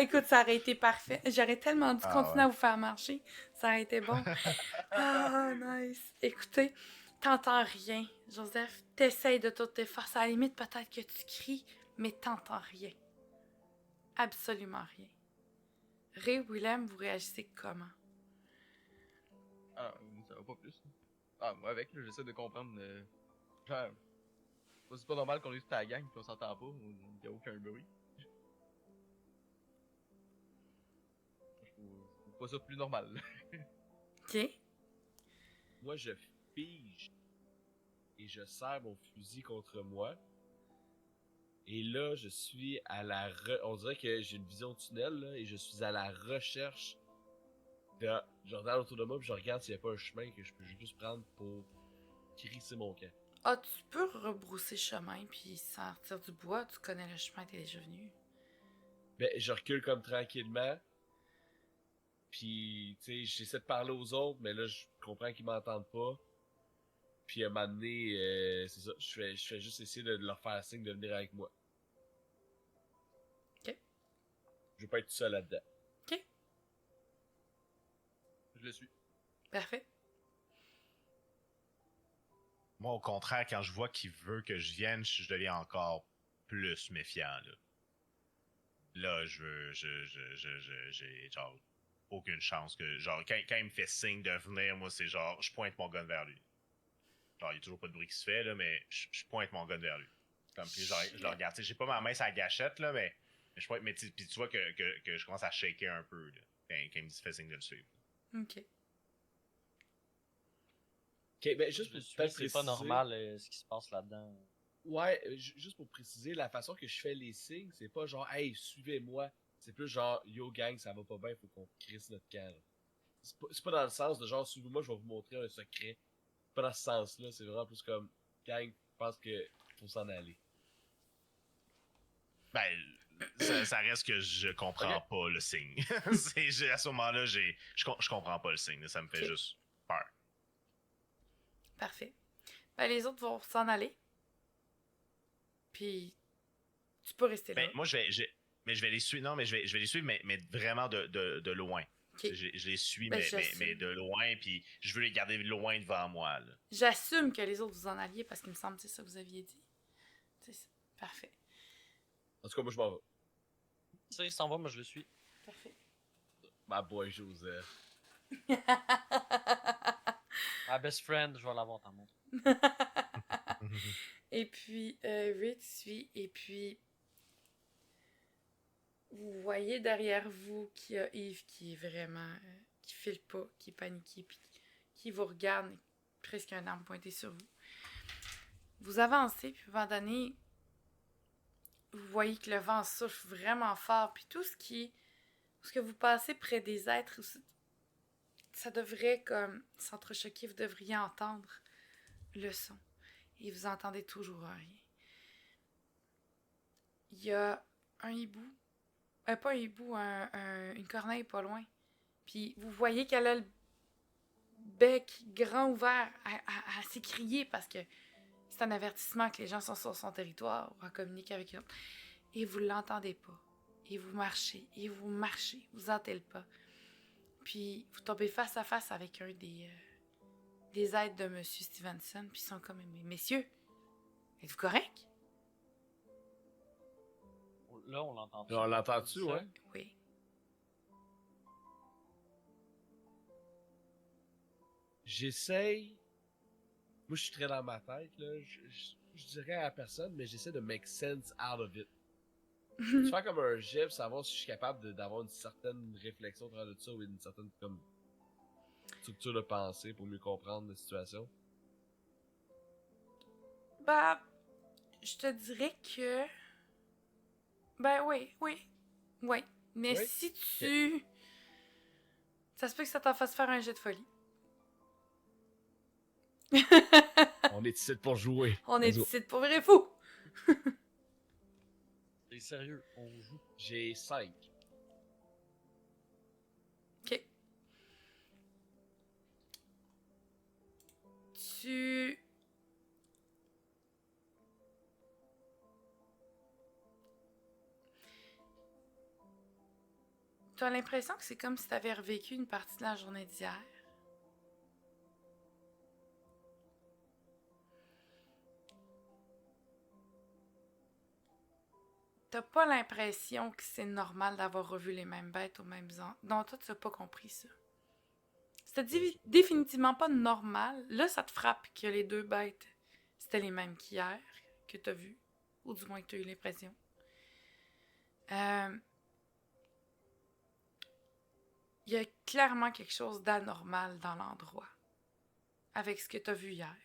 Écoute, ça aurait été parfait. J'aurais tellement dû continuer à vous faire marcher. Ça aurait été bon. Ah, nice. Écoutez, t'entends rien. Joseph, t'essayes de toutes tes forces. À la limite, peut-être que tu cries, mais t'entends rien. Absolument rien. Ray, Willem, vous réagissez comment? Ah, ça va pas plus. Ah, moi avec, là, j'essaie de comprendre. Genre, c'est pas normal qu'on est toute la gang pis on s'entend pas, il y a aucun bruit. Je trouve pas ça plus normal. Ok. Moi, je fige et je serre mon fusil contre moi. Et là, je suis à on dirait que j'ai une vision de tunnel, là, et je suis à la recherche Je regarde autour de moi puis je regarde s'il n'y a pas un chemin que je peux juste prendre pour crisser mon camp. Ah, tu peux rebrousser chemin puis sortir du bois. Tu connais le chemin, t'es déjà venu. Ben, je recule comme tranquillement. Puis, tu sais, j'essaie de parler aux autres, mais là, je comprends qu'ils m'entendent pas. Puis, à un moment donné, c'est ça, je fais juste essayer de leur faire signe de venir avec moi. Ok. Je veux pas être tout seul là-dedans. Ok, Je le suis. parfait. Moi, au contraire, quand je vois qu'il veut que je vienne, je deviens encore plus méfiant, là. Là, j'ai genre aucune chance que, genre, quand il me fait signe de venir, moi, c'est genre, je pointe mon gun vers lui. Genre, il y a toujours pas de bruit qui se fait, là, mais je pointe mon gun vers lui. Comme, puis genre, je le regarde, tu sais, j'ai pas ma main sur la gâchette, là, mais je pointe, mais puis tu vois que je commence à shaker un peu, là, quand il me fait signe de le suivre. Ok. Ok, ben, juste Je pour suis, peut-être c'est pas préciser. normal ce qui se passe là-dedans. Ouais, juste pour préciser, la façon que je fais les signes, c'est pas genre, hey, suivez-moi. C'est plus genre, yo gang, ça va pas bien, faut qu'on crisse notre camp. Là. C'est pas dans le sens de genre, suivez-moi, je vais vous montrer un secret. C'est pas dans ce sens-là, c'est vraiment plus comme, gang, je pense que faut s'en aller. Ben, ça reste que je comprends Ok. pas le signe. À ce moment-là, je comprends pas le signe, là, ça me fait Ok. juste peur. Parfait. Ben, les autres vont s'en aller. Puis, tu peux rester là. Ben, moi, mais je vais les suivre. Non, mais je vais les suivre, mais vraiment de loin. Ok. Je les suis, Ben, mais j'assume. de loin, puis je veux les garder loin devant moi, là. J'assume que les autres vous en alliez parce qu'il me semble que c'est ça que vous aviez dit. C'est ça. Parfait. En tout cas, moi, je m'en vais. Tu sais, il s'en va, moi je le suis. Parfait. Ma boy Joseph. Ma best friend, je vais l'avoir dans mon. Et puis, Ray te suit. Et puis, vous voyez derrière vous qu'il y a Yves qui est vraiment. Qui file pas, qui est paniqué, puis qui vous regarde, presque un arme pointée sur vous. Vous avancez, puis à un moment donné, vous voyez que le vent souffle vraiment fort, puis tout ce que vous passez près des êtres, ça devrait comme s'entrechoquer, vous devriez entendre le son. Et vous entendez toujours rien. Il y a un hibou, pas un hibou, une corneille pas loin. Puis vous voyez qu'elle a le bec grand ouvert à s'écrier parce que c'est un avertissement que les gens sont sur son territoire ou à communiquer avec eux. Et vous l'entendez pas. Et vous marchez, vous entendez le pas. Puis vous tombez face à face avec un des aides de M. Stevenson, puis ils sont comme, mais messieurs, êtes-vous correct? Là, on l'entend. On l'entend-tu, ouais? Oui. J'essaye. Moi, je suis très dans ma tête, là. Je dirais à personne, mais j'essaie de make sense out of it. Je fais comme un jet pour savoir si je suis capable d'avoir une certaine réflexion au travers de ça ou une certaine comme structure de pensée pour mieux comprendre la situation. Bah, je te dirais que... Ben oui. Mais Oui? si tu... Ça se peut que ça t'en fasse faire un jet de folie. On est ici pour jouer. On est Let's go. ici pour vrai fou. T'es sérieux, on joue. J'ai 5. Ok. Tu... Tu as l'impression que c'est comme si tu avais revécu une partie de la journée d'hier. T'as pas l'impression que c'est normal d'avoir revu les mêmes bêtes aux mêmes endroits. Non, toi, tu n'as pas compris ça. C'était définitivement pas normal. Là, ça te frappe que les deux bêtes, c'était les mêmes qu'hier, que t'as vu. Ou du moins que t'as eu l'impression. Il y a clairement quelque chose d'anormal dans l'endroit. Avec ce que t'as vu hier.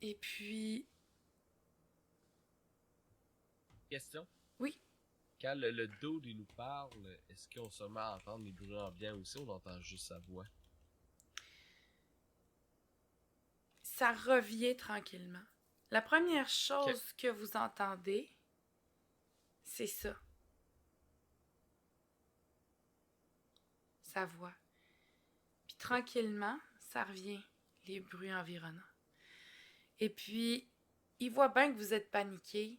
Et puis... Question. Oui. Quand le dude il nous parle, est-ce qu'on se met à entendre les bruits ambiants aussi ou on entend juste sa voix? Ça revient tranquillement. La première chose que vous entendez, c'est ça. Sa voix. Puis tranquillement, ça revient, les bruits environnants. Et puis, il voit bien que vous êtes paniqué,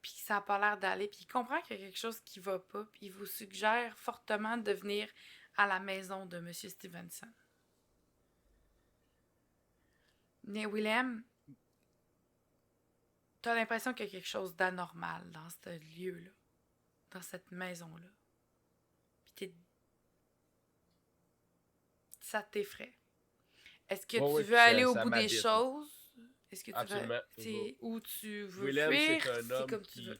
puis que ça n'a pas l'air d'aller, puis il comprend qu'il y a quelque chose qui va pas, puis il vous suggère fortement de venir à la maison de M. Stevenson. Mais Willem, t'as l'impression qu'il y a quelque chose d'anormal dans ce lieu-là, dans cette maison-là. Puis ça t'effraie. Est-ce que tu veux aller au bout des choses? Est-ce que tu Absolument. veux... Ou tu veux Willem, fuir? c'est un homme comme tu qui... veux.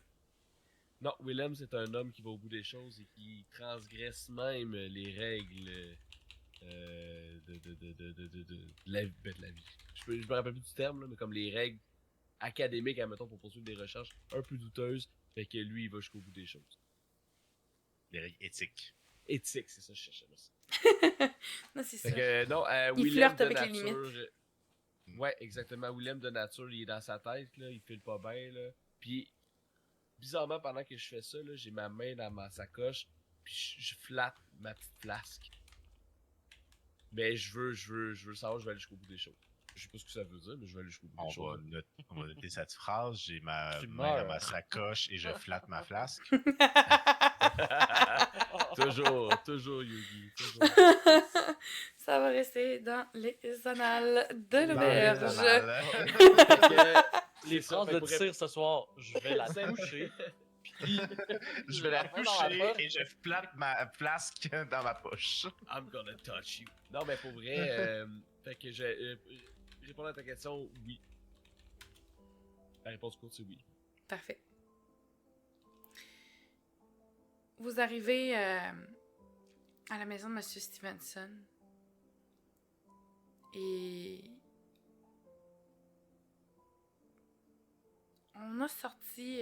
Non, Willem, c'est un homme qui va au bout des choses et qui transgresse même les règles de la vie. Je me rappelle plus du terme, là, mais comme les règles académiques, admettons, pour poursuivre des recherches un peu douteuses, fait que lui, il va jusqu'au bout des choses. Les règles éthiques. Éthique, c'est ça que je cherchais. Merci. Non, c'est Fait ça. que, non, Il Willem flirte de avec les nature... Ouais, exactement. Willem de nature, il est dans sa tête, là, il file pas bien, là. Puis, bizarrement, pendant que je fais ça, là, j'ai ma main dans ma sacoche, puis je flatte ma petite flasque. Mais je veux savoir, je vais aller jusqu'au bout des choses. Je sais pas ce que ça veut dire, mais je vais aller jusqu'au bout des choses. On va noter cette phrase. J'ai ma Tu main dans meurs. ma sacoche et je flatte ma flasque. toujours, Yugi. Toujours. Ça va rester dans les annales de Dans l'auberge. les annales. Les C'est ça, phrases fait de que pour tir ce soir, je vais la toucher. Puis, Je vais la mets dans la toucher poche. et je flatte ma flasque dans ma poche. I'm gonna touch you. Non, mais pour vrai, fait que répondre à ta question, oui. La réponse courte, c'est oui. Parfait. Vous arrivez à la maison de M. Stevenson et on a sorti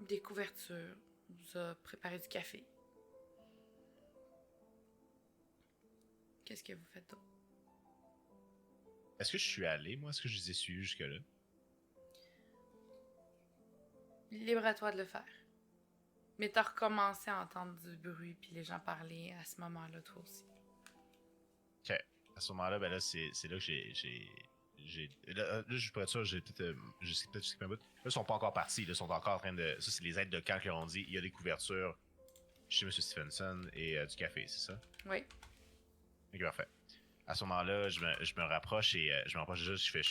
des couvertures. On vous a préparé du café. Qu'est-ce que vous faites d'autre? Est-ce que je suis allé, moi? Est-ce que je les ai suivis jusque-là? Libre à toi de le faire. Mais t'as recommencé à entendre du bruit puis les gens parler à ce moment-là, toi aussi. Ok. À ce moment-là, ben là, c'est là que là, je suis pas sûr, j'ai peut-être skippé un bout. Là, ils sont pas encore partis, là, ils sont encore en train de... Ça, c'est les aides de camp qui leur ont dit, il y a des couvertures chez M. Stevenson et du café, c'est ça? Oui. Ok, parfait. À ce moment-là, je me rapproche et je me rapproche juste, je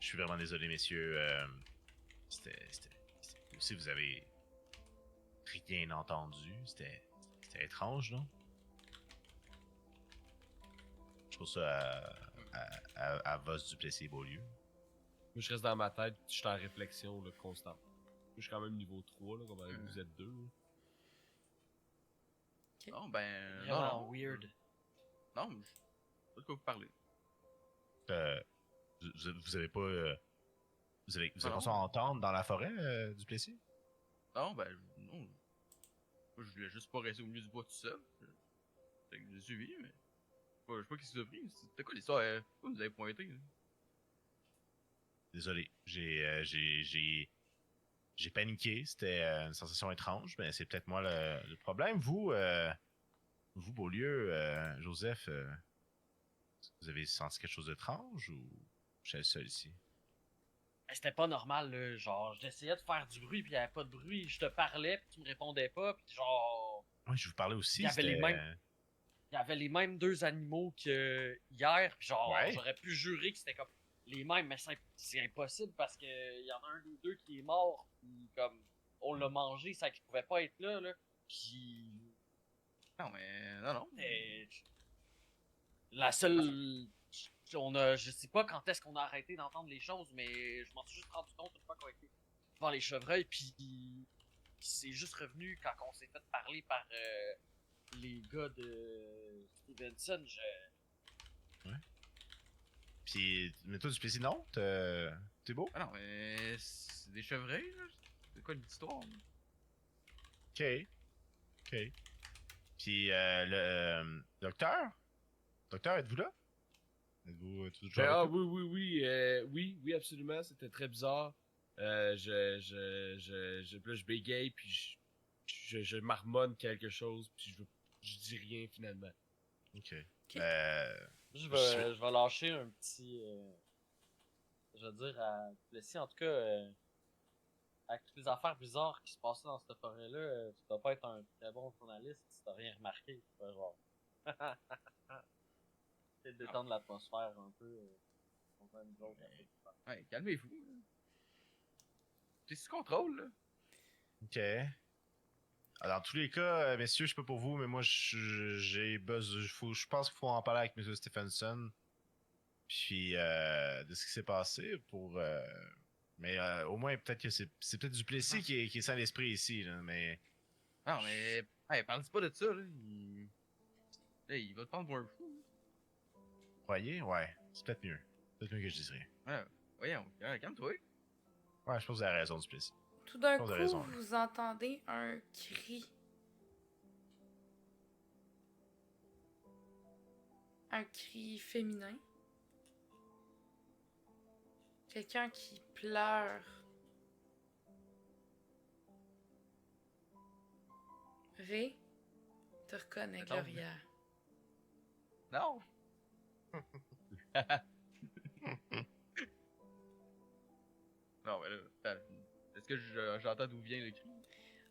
suis vraiment désolé, messieurs. Aussi, vous avez rien entendu. C'était étrange, non? Je trouve ça à Voss Duplessis Beaulieu. Moi, je reste dans ma tête, je suis en réflexion là, constante. Moi, je suis quand même niveau 3, là, comparé à vous êtes 2. Non, ben. Vraiment weird. Non, je sais pas de quoi vous parlez. Vous avez pas... vous avez Non. commencé à entendre dans la forêt, Duplessis? Non, ben, non. Moi, je voulais juste pas rester au milieu du bois tout seul. Fait que je l'ai suivi, mais. Je sais pas qu'est-ce qui vous a pris. C'était quoi l'histoire? Pourquoi vous avez pointé? Là? Désolé, j'ai paniqué. C'était une sensation étrange, mais c'est peut-être moi le problème. Vous, Beaulieu, Joseph, vous avez senti quelque chose d'étrange ou je suis le seul ici? C'était pas normal, là. Genre, j'essayais de faire du bruit, puis il y avait pas de bruit. Je te parlais, puis tu me répondais pas, puis genre. Oui, je vous parlais aussi. Il y avait les mêmes. Il y avait les mêmes deux animaux que hier, puis genre, Ouais. j'aurais pu jurer que c'était comme les mêmes, mais c'est impossible parce que il y en a un des deux qui est mort, puis comme on l'a mangé, ça qui pouvait pas être là, puis Non, mais. Non. la seule, je sais pas quand est-ce qu'on a arrêté d'entendre les choses, mais je m'en suis juste rendu compte une fois qu'on était devant les chevreuils, puis c'est juste revenu quand on s'est fait parler par les gars de Stevenson. Ouais. Puis, mais toi, du Plessis, non? T'es beau? Ah non, mais c'est des chevreuils, là. C'est quoi l'histoire? Là? Ok. Ok. Puis, docteur? Docteur, êtes-vous là? Êtes-vous toujours avec nous? Oui, absolument. C'était très bizarre. Puis là, je bégaye, puis je marmonne quelque chose, puis je dis rien finalement. Ok. Ok. Je vais lâcher un petit. Je veux dire à Plessis, en tout cas, avec toutes les affaires bizarres qui se passaient dans cette forêt-là, tu dois pas être un très bon journaliste si t'as rien remarqué. Tu vas genre. Peut-être détendre l'atmosphère un peu. On va une joke un peu. Ouais, calmez-vous. Là. C'est sous contrôle, là. Ok. Dans tous les cas, messieurs, je sais pas pour vous, mais moi, j'ai besoin. Je pense qu'il faut en parler avec M. Stephenson. Puis, de ce qui s'est passé pour. Mais au moins, peut-être que c'est peut-être du Plessis qui est sans l'esprit ici, là, mais. Non, mais. Hey, parle pas de ça, là. Il va te prendre pour un fou. Croyez? Ouais. C'est peut-être mieux. Peut-être mieux que je dise rien. Ouais, voyons, calme-toi. Ouais, je pense que vous avez raison du Plessis. Tout d'un Vous coup, avez raison, là. vous entendez un cri. Un cri féminin. Quelqu'un qui pleure. Ré, te reconnais, Attends. Gloria. Non! Non, mais là, attends, est-ce que j'entends d'où vient le cri?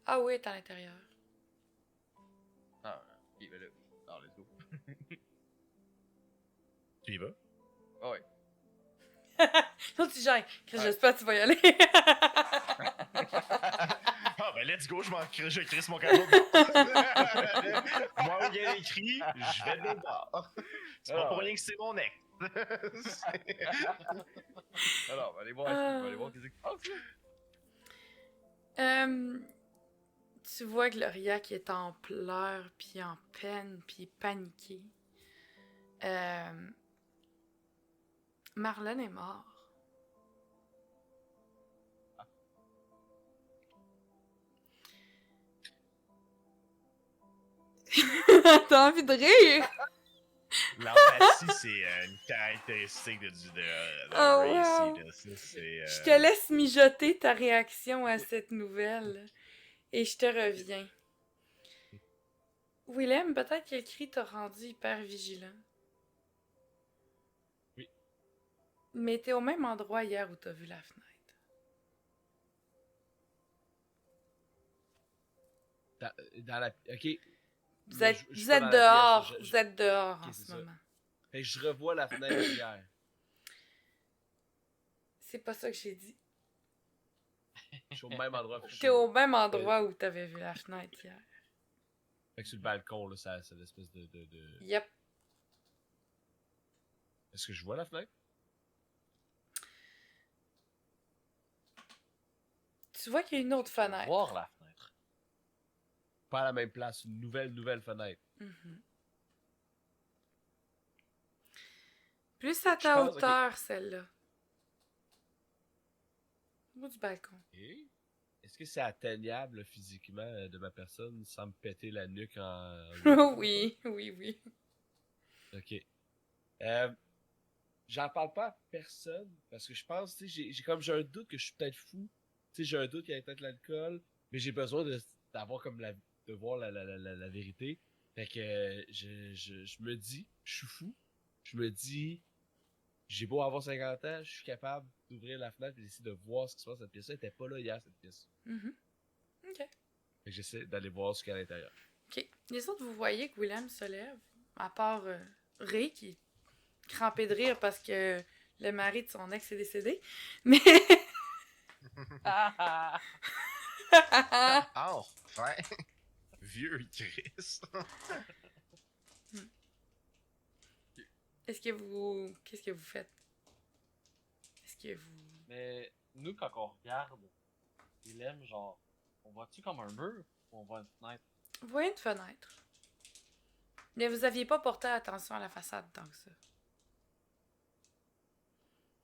Ah oui, t'es à l'intérieur. Ah, ok, ben là. Non, let's go. Tu y vas? Ah ouais. Non, tu gères. Chris, Ouais. j'espère que tu vas y aller. Ah, ben let's go, je crisse mon cadeau. Moi, où il y a écrit, je vais de l'autre bord. C'est pas pour rien que c'est mon ex. Alors, allez voir, allez voir qu'est-ce qui se passe, là. Tu vois Gloria qui est en pleurs, puis en peine, puis paniquée. Marlon est mort. T'as envie de rire? L'empathie, c'est une caractéristique de Oh, Ray wow. ici. Là. Ça, c'est, Je te laisse mijoter ta réaction à cette nouvelle. Et je te reviens. Willem, peut-être que le cri t'a rendu hyper vigilant. Oui. Mais t'es au même endroit hier où t'as vu la fenêtre. Dans la. Ok. Vous Mais êtes, je suis vous pas êtes dans la pièce, dehors. Vous êtes dehors Ok, en c'est ce ça. moment. Fait que je revois la fenêtre d'hier. C'est pas ça que j'ai dit. Je suis au même endroit. T'es au même endroit où t'avais vu la fenêtre hier. Fait que sur le balcon, là, c'est l'espèce de. Yep. Est-ce que je vois la fenêtre? Tu vois qu'il y a une autre fenêtre. Voir la fenêtre. Pas à la même place, une nouvelle fenêtre. Mhm. Plus à Je ta pense, hauteur, celle-là. Au bout du balcon. Et est-ce que c'est atteignable là, physiquement de ma personne sans me péter la nuque en Oui, oui, oui. Ok. Euh, J'en parle pas à personne parce que je pense, tu sais, j'ai un doute que je suis peut-être fou. Tu sais, j'ai un doute qu'il y a peut-être l'alcool, mais j'ai besoin d'avoir comme de voir la vérité. Fait que je me dis, je suis fou. Je me dis, j'ai beau avoir 50 ans, je suis capable d'ouvrir la fenêtre et d'essayer de voir ce qui se passe dans cette pièce-là. Elle était pas là hier, cette pièce. Mhm. Ok. Fait que j'essaie d'aller voir ce qu'il y a à l'intérieur. Ok. Les autres, vous voyez que Willem se lève, à part Ray qui est crampé de rire parce que le mari de son ex est décédé. Mais. Ah, ouais. Vieux Chris. Qu'est-ce que vous faites? Est-ce que vous. Mais nous, quand on regarde, il aime genre, on voit-tu comme un mur ou on voit une fenêtre? Vous voyez une fenêtre. Mais vous aviez pas porté attention à la façade tant que ça.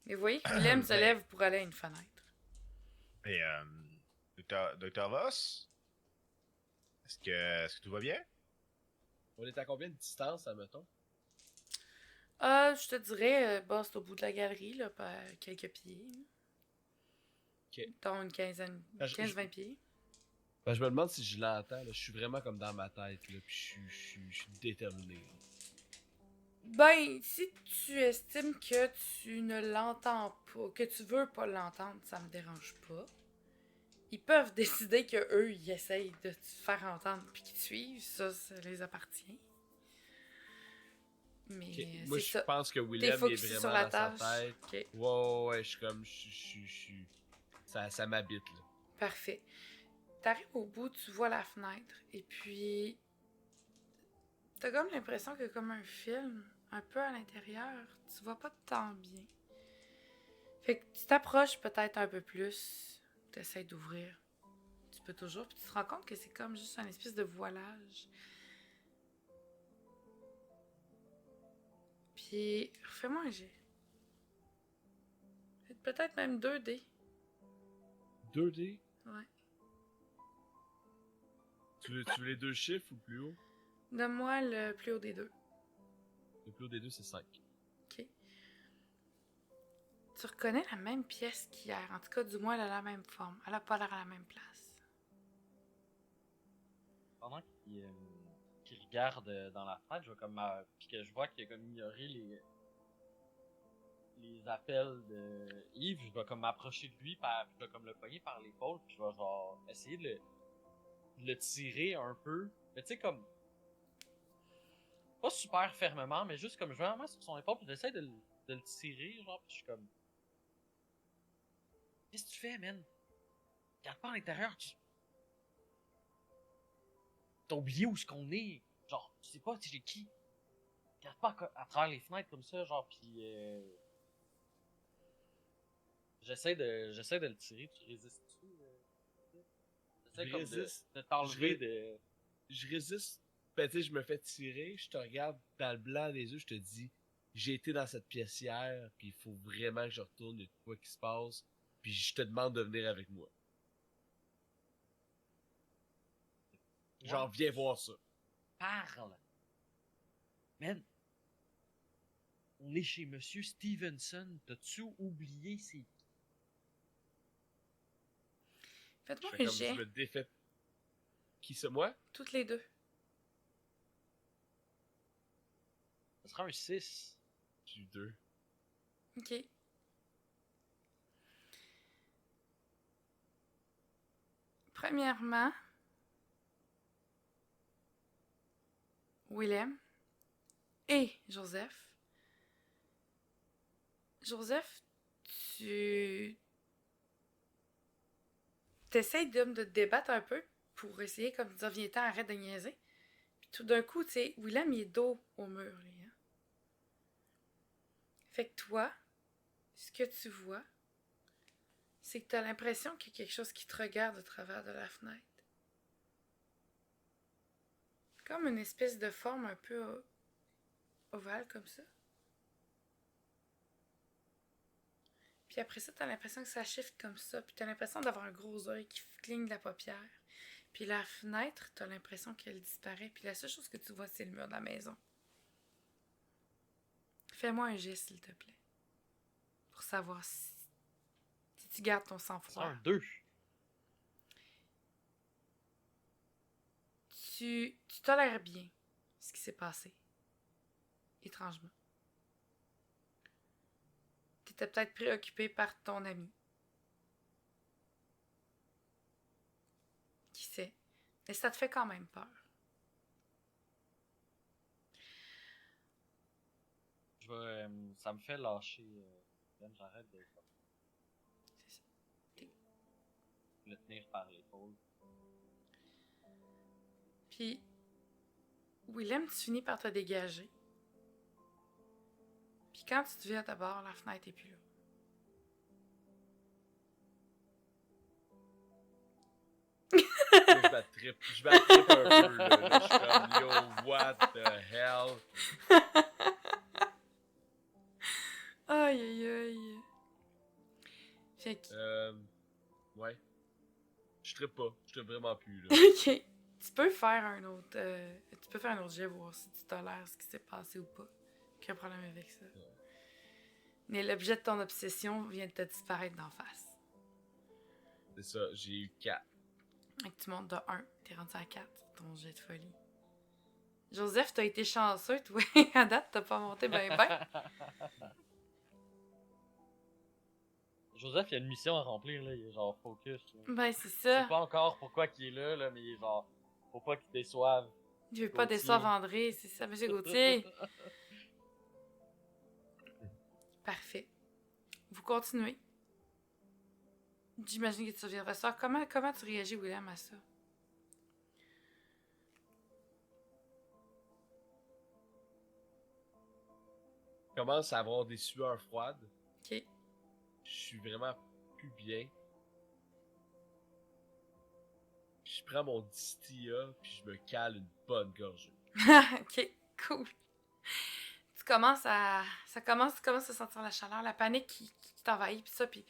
Mais vous voyez, Willem se lève pour aller à une fenêtre. Et, Docteur Voss, est-ce que tout va bien? On est à combien de distance, admettons? Je te dirais, bah, c'est au bout de la galerie, là, par quelques pieds. Ok. Dans une quinzaine, Ah, 15-20 pieds. Ben, je me demande si je l'entends, là. Je suis vraiment comme dans ma tête, là, puis je suis déterminé. Là. Ben, si tu estimes que tu ne l'entends pas, que tu veux pas l'entendre, ça me dérange pas. Ils peuvent décider que eux, ils essayent de te faire entendre puis qu'ils te suivent, ça les appartient. Mais Ok. Moi, c'est je ça. pense que T'es Willem est focusé vraiment sur la dans sa tâche. tête. Ok, Ouais, je suis comme, ça m'habite, là. parfait. T'arrives au bout, tu vois la fenêtre, et puis t'as comme l'impression que comme un film, un peu à l'intérieur, tu vois pas tant bien. Fait que tu t'approches peut-être un peu plus, t'essaies d'ouvrir. Tu peux toujours, puis tu te rends compte que c'est comme juste un espèce de voilage. Puis, refais-moi un jet. Peut-être même 2D. 2D? Ouais. Tu veux les deux chiffres ou plus haut? Donne-moi le plus haut des deux. Le plus haut des deux, c'est 5. Ok. Tu reconnais la même pièce qu'hier. En tout cas, du moins, elle a la même forme. Elle a pas l'air à la même place. Pendant qu'il regarde dans la fenêtre, je vais comme puis que je vois qu'il a comme ignoré les appels de Yves, je vais comme m'approcher de lui, puis je vais comme le pogner par l'épaule, puis je vais genre essayer de le tirer un peu. Mais tu sais comme pas super fermement, mais juste comme je vais vraiment sur son épaule, puis j'essaie de le tirer, genre, puis je suis comme qu'est-ce que tu fais, man? Regarde pas à l'intérieur, t'as oublié où est-ce qu'on est. Genre, tu sais pas si j'ai qui. Regarde pas à travers les fenêtres comme ça, genre, pis j'essaie de le tirer, tu résistes-tu? J'essaie Je comme résiste. de t'enlever Je de... Je résiste. Ben, tu sais, je me fais tirer, je te regarde dans le blanc des yeux, je te dis, j'ai été dans cette pièce hier, puis il faut vraiment que je retourne, il y a de quoi qui se passe, puis je te demande de venir avec moi. Genre, Ouais, viens voir ça. parle! Man, on est chez Monsieur Stevenson, t'as-tu oublié c'est... Je Faites-moi fais un comme jet. je me défais. Qui c'est, moi? Toutes les deux. Ça sera un 6. J'ai eu 2. Ok. Premièrement, Willem et Joseph. Joseph, tu t'essayes de te débattre un peu pour essayer comme de dire viens-t'en, arrête de niaiser. Puis tout d'un coup, tu sais, Willem il est dos au mur, lui. Hein? Fait que toi, ce que tu vois, c'est que t'as l'impression qu'il y a quelque chose qui te regarde au travers de la fenêtre. Comme une espèce de forme un peu ovale comme ça. Puis après ça, t'as l'impression que ça shift comme ça. Puis t'as l'impression d'avoir un gros œil qui cligne de la paupière. Puis la fenêtre, t'as l'impression qu'elle disparaît. Puis la seule chose que tu vois, c'est le mur de la maison. Fais-moi un geste, s'il te plaît. Pour savoir si tu gardes ton C'est sang-froid. un 2. Tu tolères bien ce qui s'est passé. Étrangement. T'étais peut-être préoccupé par ton ami. Qui sait? Mais ça te fait quand même peur. Ça me fait lâcher. J'arrête de C'est ça. le tenir par l'épaule. Puis, Willem, tu finis par te dégager. Puis quand tu te viens d'abord, la fenêtre est plus là. Je vais trip un peu, là. Là, je suis comme, yo, what the hell? Aïe, aïe, aïe. Ouais. Je trippe pas. Je trippe vraiment plus, là. Ok. Tu peux faire un autre. Tu peux faire un autre jet, voir si tu tolères ce qui s'est passé ou pas. Aucun problème avec ça. Ouais. Mais l'objet de ton obsession vient de te disparaître d'en face. C'est ça, j'ai eu 4. Fait que tu montes de 1. T'es rendu à 4, ton jet de folie. Joseph, t'as été chanceux, toi. À date, t'as pas monté ben ben. Joseph, il y a une mission à remplir, là. Il est genre focus. Là. Ben, c'est Je ça. sais pas encore pourquoi il est là, mais il est genre. Faut pas qu'il déçoive. Je veux pas Gauthier. décevoir André, c'est ça, monsieur Gauthier. Parfait. Vous continuez. J'imagine que tu reviendras ça. Comment tu réagis, William, à ça? Je commence à avoir des sueurs froides. Ok. Je suis vraiment plus bien. Je prends mon distilla, puis je me cale une bonne gorgée. Ok, cool. Tu commences à sentir la chaleur, la panique qui t'envahit, puis ça, puis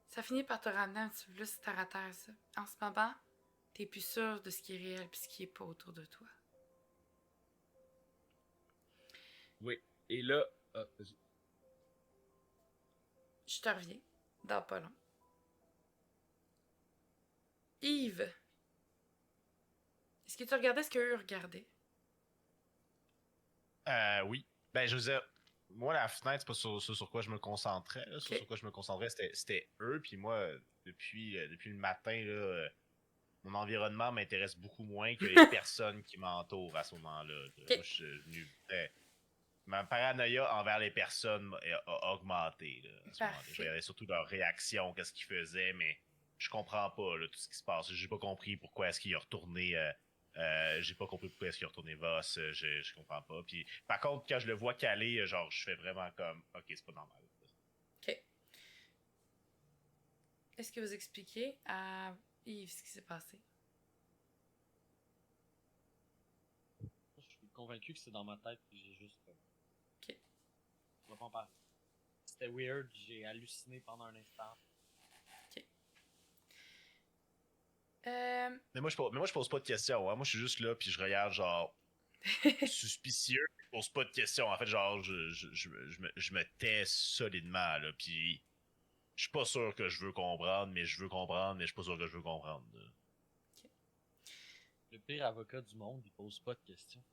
ça finit par te ramener un petit peu plus terre à terre, ça. En ce moment, t'es plus sûr de ce qui est réel puis ce qui est pas autour de toi. Oui. Et là... Ah, vas-y. Je te reviens, dans pas long. Yves, est-ce que tu regardais ce qu'eux regardaient? Oui. Ben, je veux dire, moi, la fenêtre, c'est pas sur quoi je me concentrais. Là. Sur quoi je me concentrais, c'était eux. Puis moi, depuis le matin, là, mon environnement m'intéresse beaucoup moins que les personnes qui m'entourent à ce moment-là. Okay. Moi, je suis venu... ma paranoïa envers les personnes a augmenté. Là, à ce moment-là. Je regardais surtout leurs réactions, qu'est-ce qu'ils faisaient, mais je comprends pas là, tout ce qui se passe. J'ai pas compris pourquoi est-ce qu'il a retourné... j'ai pas compris pourquoi est-ce qu'il a retourné Voss, je comprends pas. Puis, par contre, quand je le vois caler, genre, je fais vraiment comme, ok, c'est pas normal. Ok. Est-ce que vous expliquez à Yves ce qui s'est passé? Je suis convaincu que c'est dans ma tête, puis j'ai juste. Ok. Je vais pas en parler. C'était weird, j'ai halluciné pendant un instant. Mais moi, je pose pas de questions. Hein. Moi, je suis juste là, puis je regarde, genre, suspicieux, je pose pas de questions. En fait, genre, je me tais solidement, là, puis je suis pas sûr que je veux comprendre, mais je veux comprendre, mais je suis pas sûr que je veux comprendre. Là. Le pire avocat du monde, il pose pas de questions.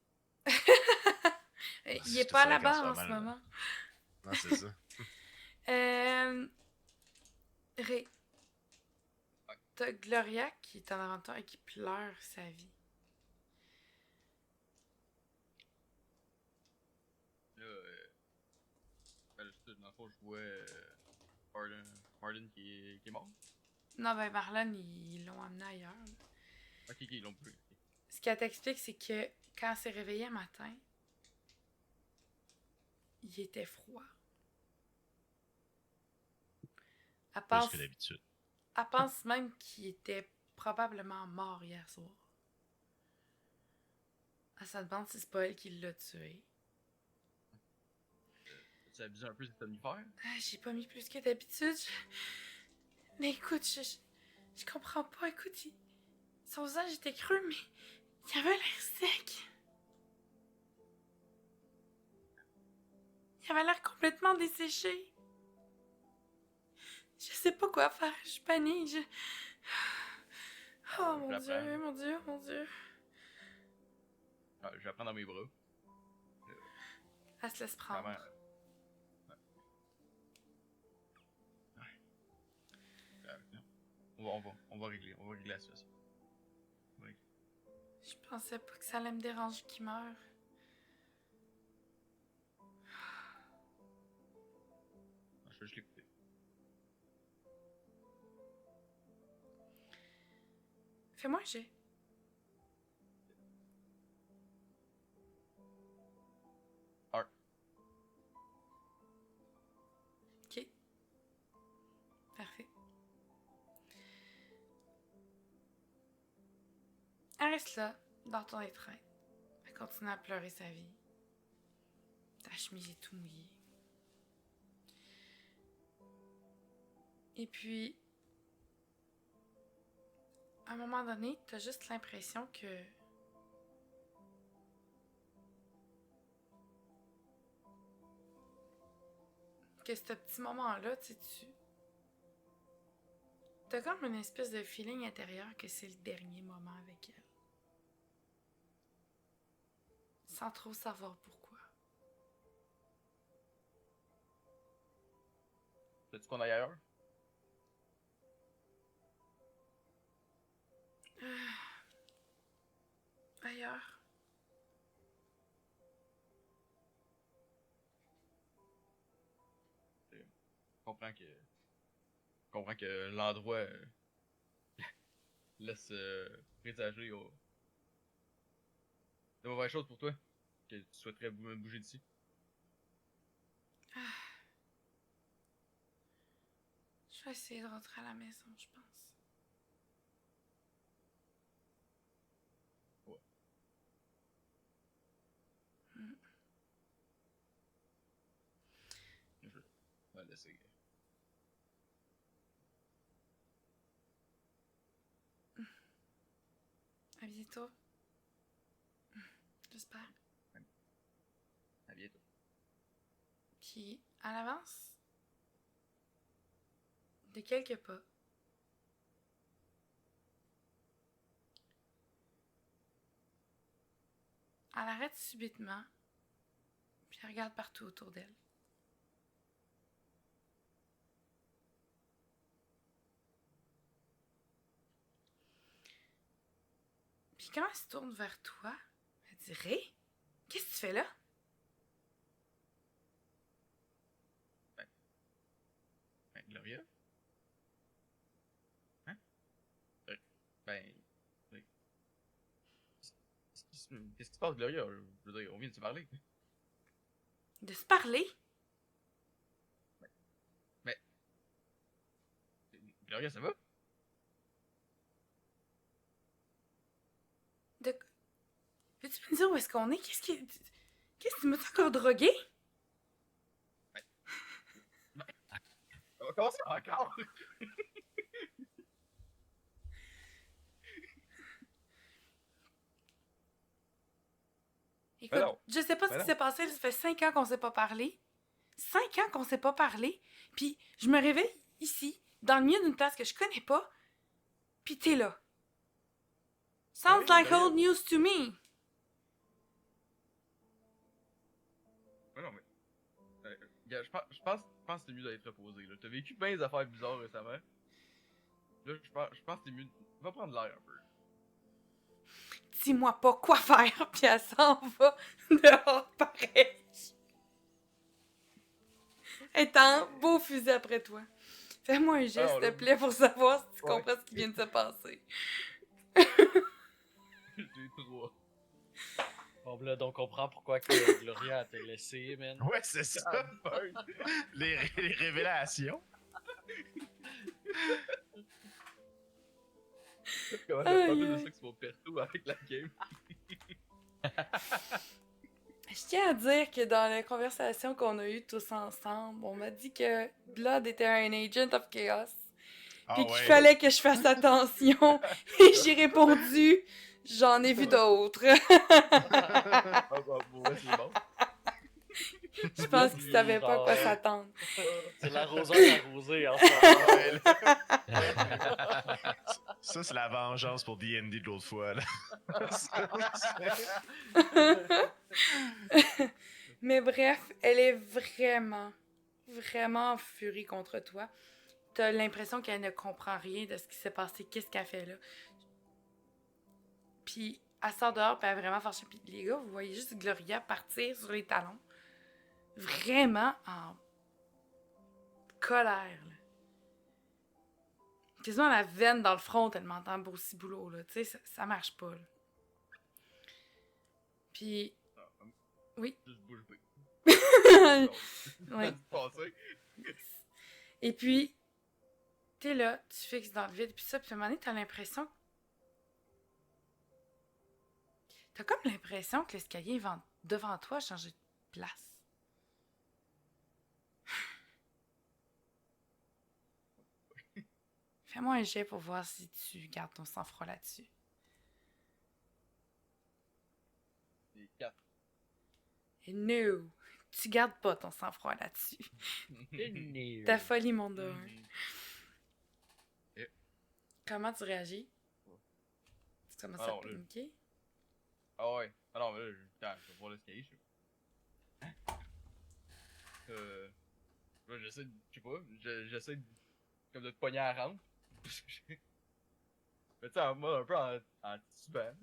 Il est pas là-bas en ce là. moment. Non, c'est ça. Ray. T'as Gloria qui est en avant de toi et qui pleure sa vie. Là, ben, dans le fond, je vois Marlon qui est mort. Non, ben Marlon, ils l'ont amené ailleurs. Là. Ok, ils l'ont pris. Ce qu'elle t'explique, c'est que quand elle s'est réveillée un matin, il était froid. Elle Plus pense, que d'habitude. elle pense même qu'il était probablement mort hier soir. Elle se demande si c'est pas elle qui l'a tué. Tu as abusé un peu des somnifères? J'ai pas mis plus que d'habitude. Mais écoute, je comprends pas. Écoute, son visage était creux, mais il avait l'air sec. Il avait l'air complètement desséché. Je sais pas quoi faire. Je panique. Oh mon Dieu, mon Dieu, mon Dieu. Ah, je vais la prendre dans mes bras. Elle se laisse prendre. Vraiment. On va régler la situation. Oui. Je pensais pas que ça allait me déranger qu'il meure. Je vais juste l'écouter. Fais-moi un jet. Art. Ok. Parfait. Elle reste là, dans ton étreinte. Elle continue à pleurer sa vie. Ta chemise est tout mouillée. Et puis, un moment donné, t'as juste l'impression que ce petit moment-là, tu sais, t'as comme une espèce de feeling intérieur que c'est le dernier moment avec elle. Sans trop savoir pourquoi. Veux-tu qu'on aille ailleurs? Ailleurs. Je comprends que l'endroit laisse présager de mauvaises choses pour toi. Que tu souhaiterais bouger d'ici. Je vais essayer de rentrer à la maison, je pense. Ouais. Je vais laisser. À bientôt. J'espère. À bientôt. Puis, à l'avance, de quelques pas, elle arrête subitement, puis elle regarde partout autour d'elle. Puis quand elle se tourne vers toi, elle dit « Ray, qu'est-ce que tu fais là? » Gloria? Hein? Ben. Qu'est-ce qui se passe, Gloria? Je veux dire, on vient de se parler. De se parler? Mais. Gloria, ça va? De... Peux-tu me dire où est-ce qu'on est? Qu'est-ce que tu m'as encore drogué? On va commencer encore! Écoute, non. je sais pas ce Ben qui non. s'est passé, ça fait 5 ans qu'on s'est pas parlé. 5 ans qu'on s'est pas parlé. Puis je me réveille ici, dans le milieu d'une place que je connais pas, puis t'es là. Sounds Oui, like ben old news to me. Ouais, non, mais. Gars, je pense que c'est mieux d'être reposé. Là. T'as vécu plein d'affaires bizarres récemment. Là, je pense que c'est mieux. Va prendre l'air un peu. Dis-moi pas quoi faire, puis elle s'en va dehors pareil. Étant beau fusil après toi. Fais-moi un geste, non, s'il là, te plaît, pour savoir si tu ouais. comprends ce qui vient de se passer. J'ai 3. Bon, là, donc on comprend pourquoi que Gloria a te laissé, man. Ouais, c'est ça. Les révélations. Comment Aïe, le problème de aïe. ça que c'est mon perso avec la game? Je tiens à dire que dans la conversation qu'on a eue tous ensemble, on m'a dit que Blood était un agent of chaos. Ah Puis qu'il ouais. fallait que je fasse attention. Et j'ai répondu, j'en ai vu d'autres. Ah bah, ouais, c'est bon. Je pense qu'ils savaient pas à quoi s'attendre. C'est l'arroseur arrosé en ce moment. Ça, c'est la vengeance pour D&D de l'autre fois. Là. Mais bref, elle est vraiment, vraiment en furie contre toi. T'as l'impression qu'elle ne comprend rien de ce qui s'est passé, qu'est-ce qu'elle fait là. Puis elle sort dehors, puis elle est vraiment fâchée. Puis les gars, vous voyez juste Gloria partir sur les talons. Vraiment en colère, là. Quasiment la veine dans le front tellement t'entends beau ciboulot, là. Tu sais, ça marche pas, là. Puis... Oui. Juste bouge bien. Oui. Passer. Et puis, t'es là, tu fixes dans le vide, puis ça, puis à un moment donné, t'as l'impression... T'as comme l'impression que l'escalier devant toi a changé de place. Fais-moi un jet pour voir si tu gardes ton sang-froid là-dessus. C'est 4. Et no! Tu gardes pas ton sang-froid là-dessus. Ta folie monte de un. Comment tu réagis? Tu commences Ah à non, là. paniquer? Ah ouais. Ah non, mais là, je vais voir l'escalier, je sais pas. Là, j'essaie de. Je sais pas. J'essaie comme de te pogner à la rampe. Mais tu sais, en mode un peu en titubant.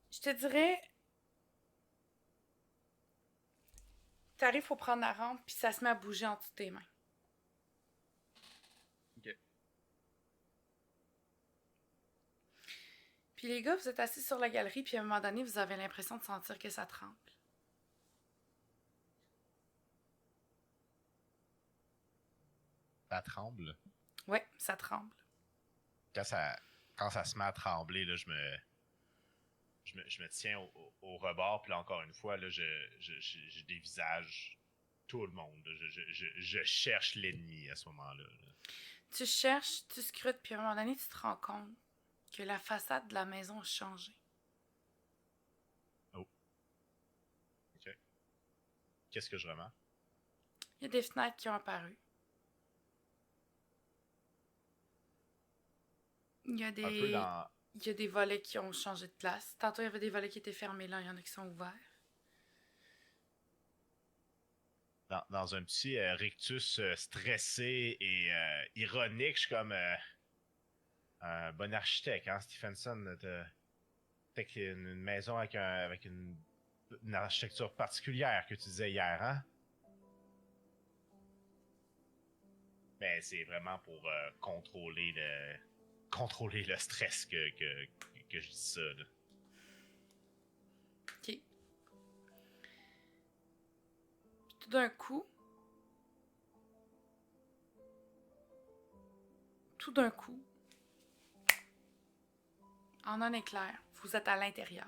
Je te dirais... T'arrives pour prendre la rampe, puis ça se met à bouger en dessous de tes mains. Ok. Puis les gars, vous êtes assis sur la galerie, puis à un moment donné, vous avez l'impression de sentir que ça tremble. Ça tremble. Ouais, ça tremble. Quand ça se met à trembler, là, je me tiens au rebord, puis là, encore une fois, là, je dévisage tout le monde. Là. Je cherche l'ennemi à ce moment-là. Là. Tu cherches, tu scrutes, puis à un moment donné, tu te rends compte que la façade de la maison a changé. Oh. OK. Qu'est-ce que je remarque? Il y a des fenêtres qui ont apparu. Il y a Un peu dans... Il y a des volets qui ont changé de place. Tantôt, il y avait des volets qui étaient fermés, là, il y en a qui sont ouverts. Dans un petit rictus stressé et ironique, je suis comme un bon architecte, hein, Stephenson. Peut-être une maison avec une architecture particulière que tu disais hier, hein? Mais c'est vraiment pour contrôler le stress que je dis ça, là. OK. Puis tout d'un coup, en un éclair, vous êtes à l'intérieur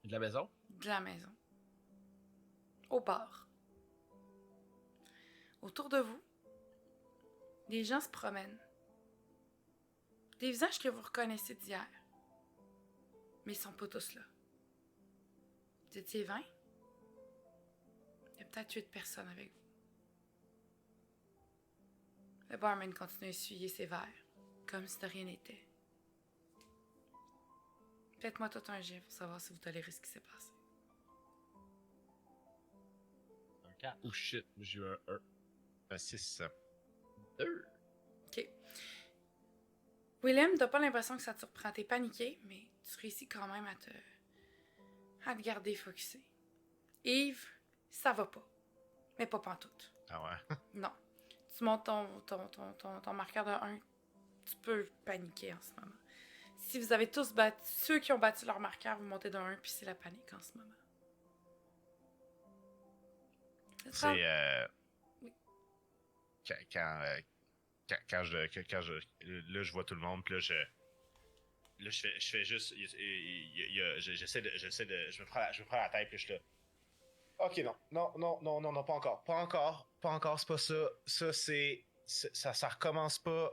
De la maison? de la maison. Au bar. Autour de vous, des gens se promènent. Des visages que vous reconnaissez d'hier. Mais ils sont pas tous là. Vous étiez 20? Il y a peut-être 8 personnes avec vous. Le barman continue à essuyer ses verres, comme si de rien n'était. Faites-moi tout un jet pour savoir si vous tolérez ce qui s'est passé. Un 4. Oh shit, j'ai eu un 1. Un 6. 2. OK. Willem, t'as pas l'impression que ça te surprend. T'es paniqué, mais tu réussis quand même à te garder focusé. Yves, ça va pas. Mais pas pantoute. Ah ouais? Non. Tu montes ton marqueur de 1. Tu peux paniquer en ce moment. Si vous avez tous battu... Ceux qui ont battu leur marqueur, vous montez de 1, puis c'est la panique en ce moment. C'est... Oui. Quand je... Là, je vois tout le monde, puis là, je fais juste... J'essaie de... Je me prends la tête, puis je suis là... Ok, non, pas encore, c'est pas ça. Ça, c'est... Ça recommence pas.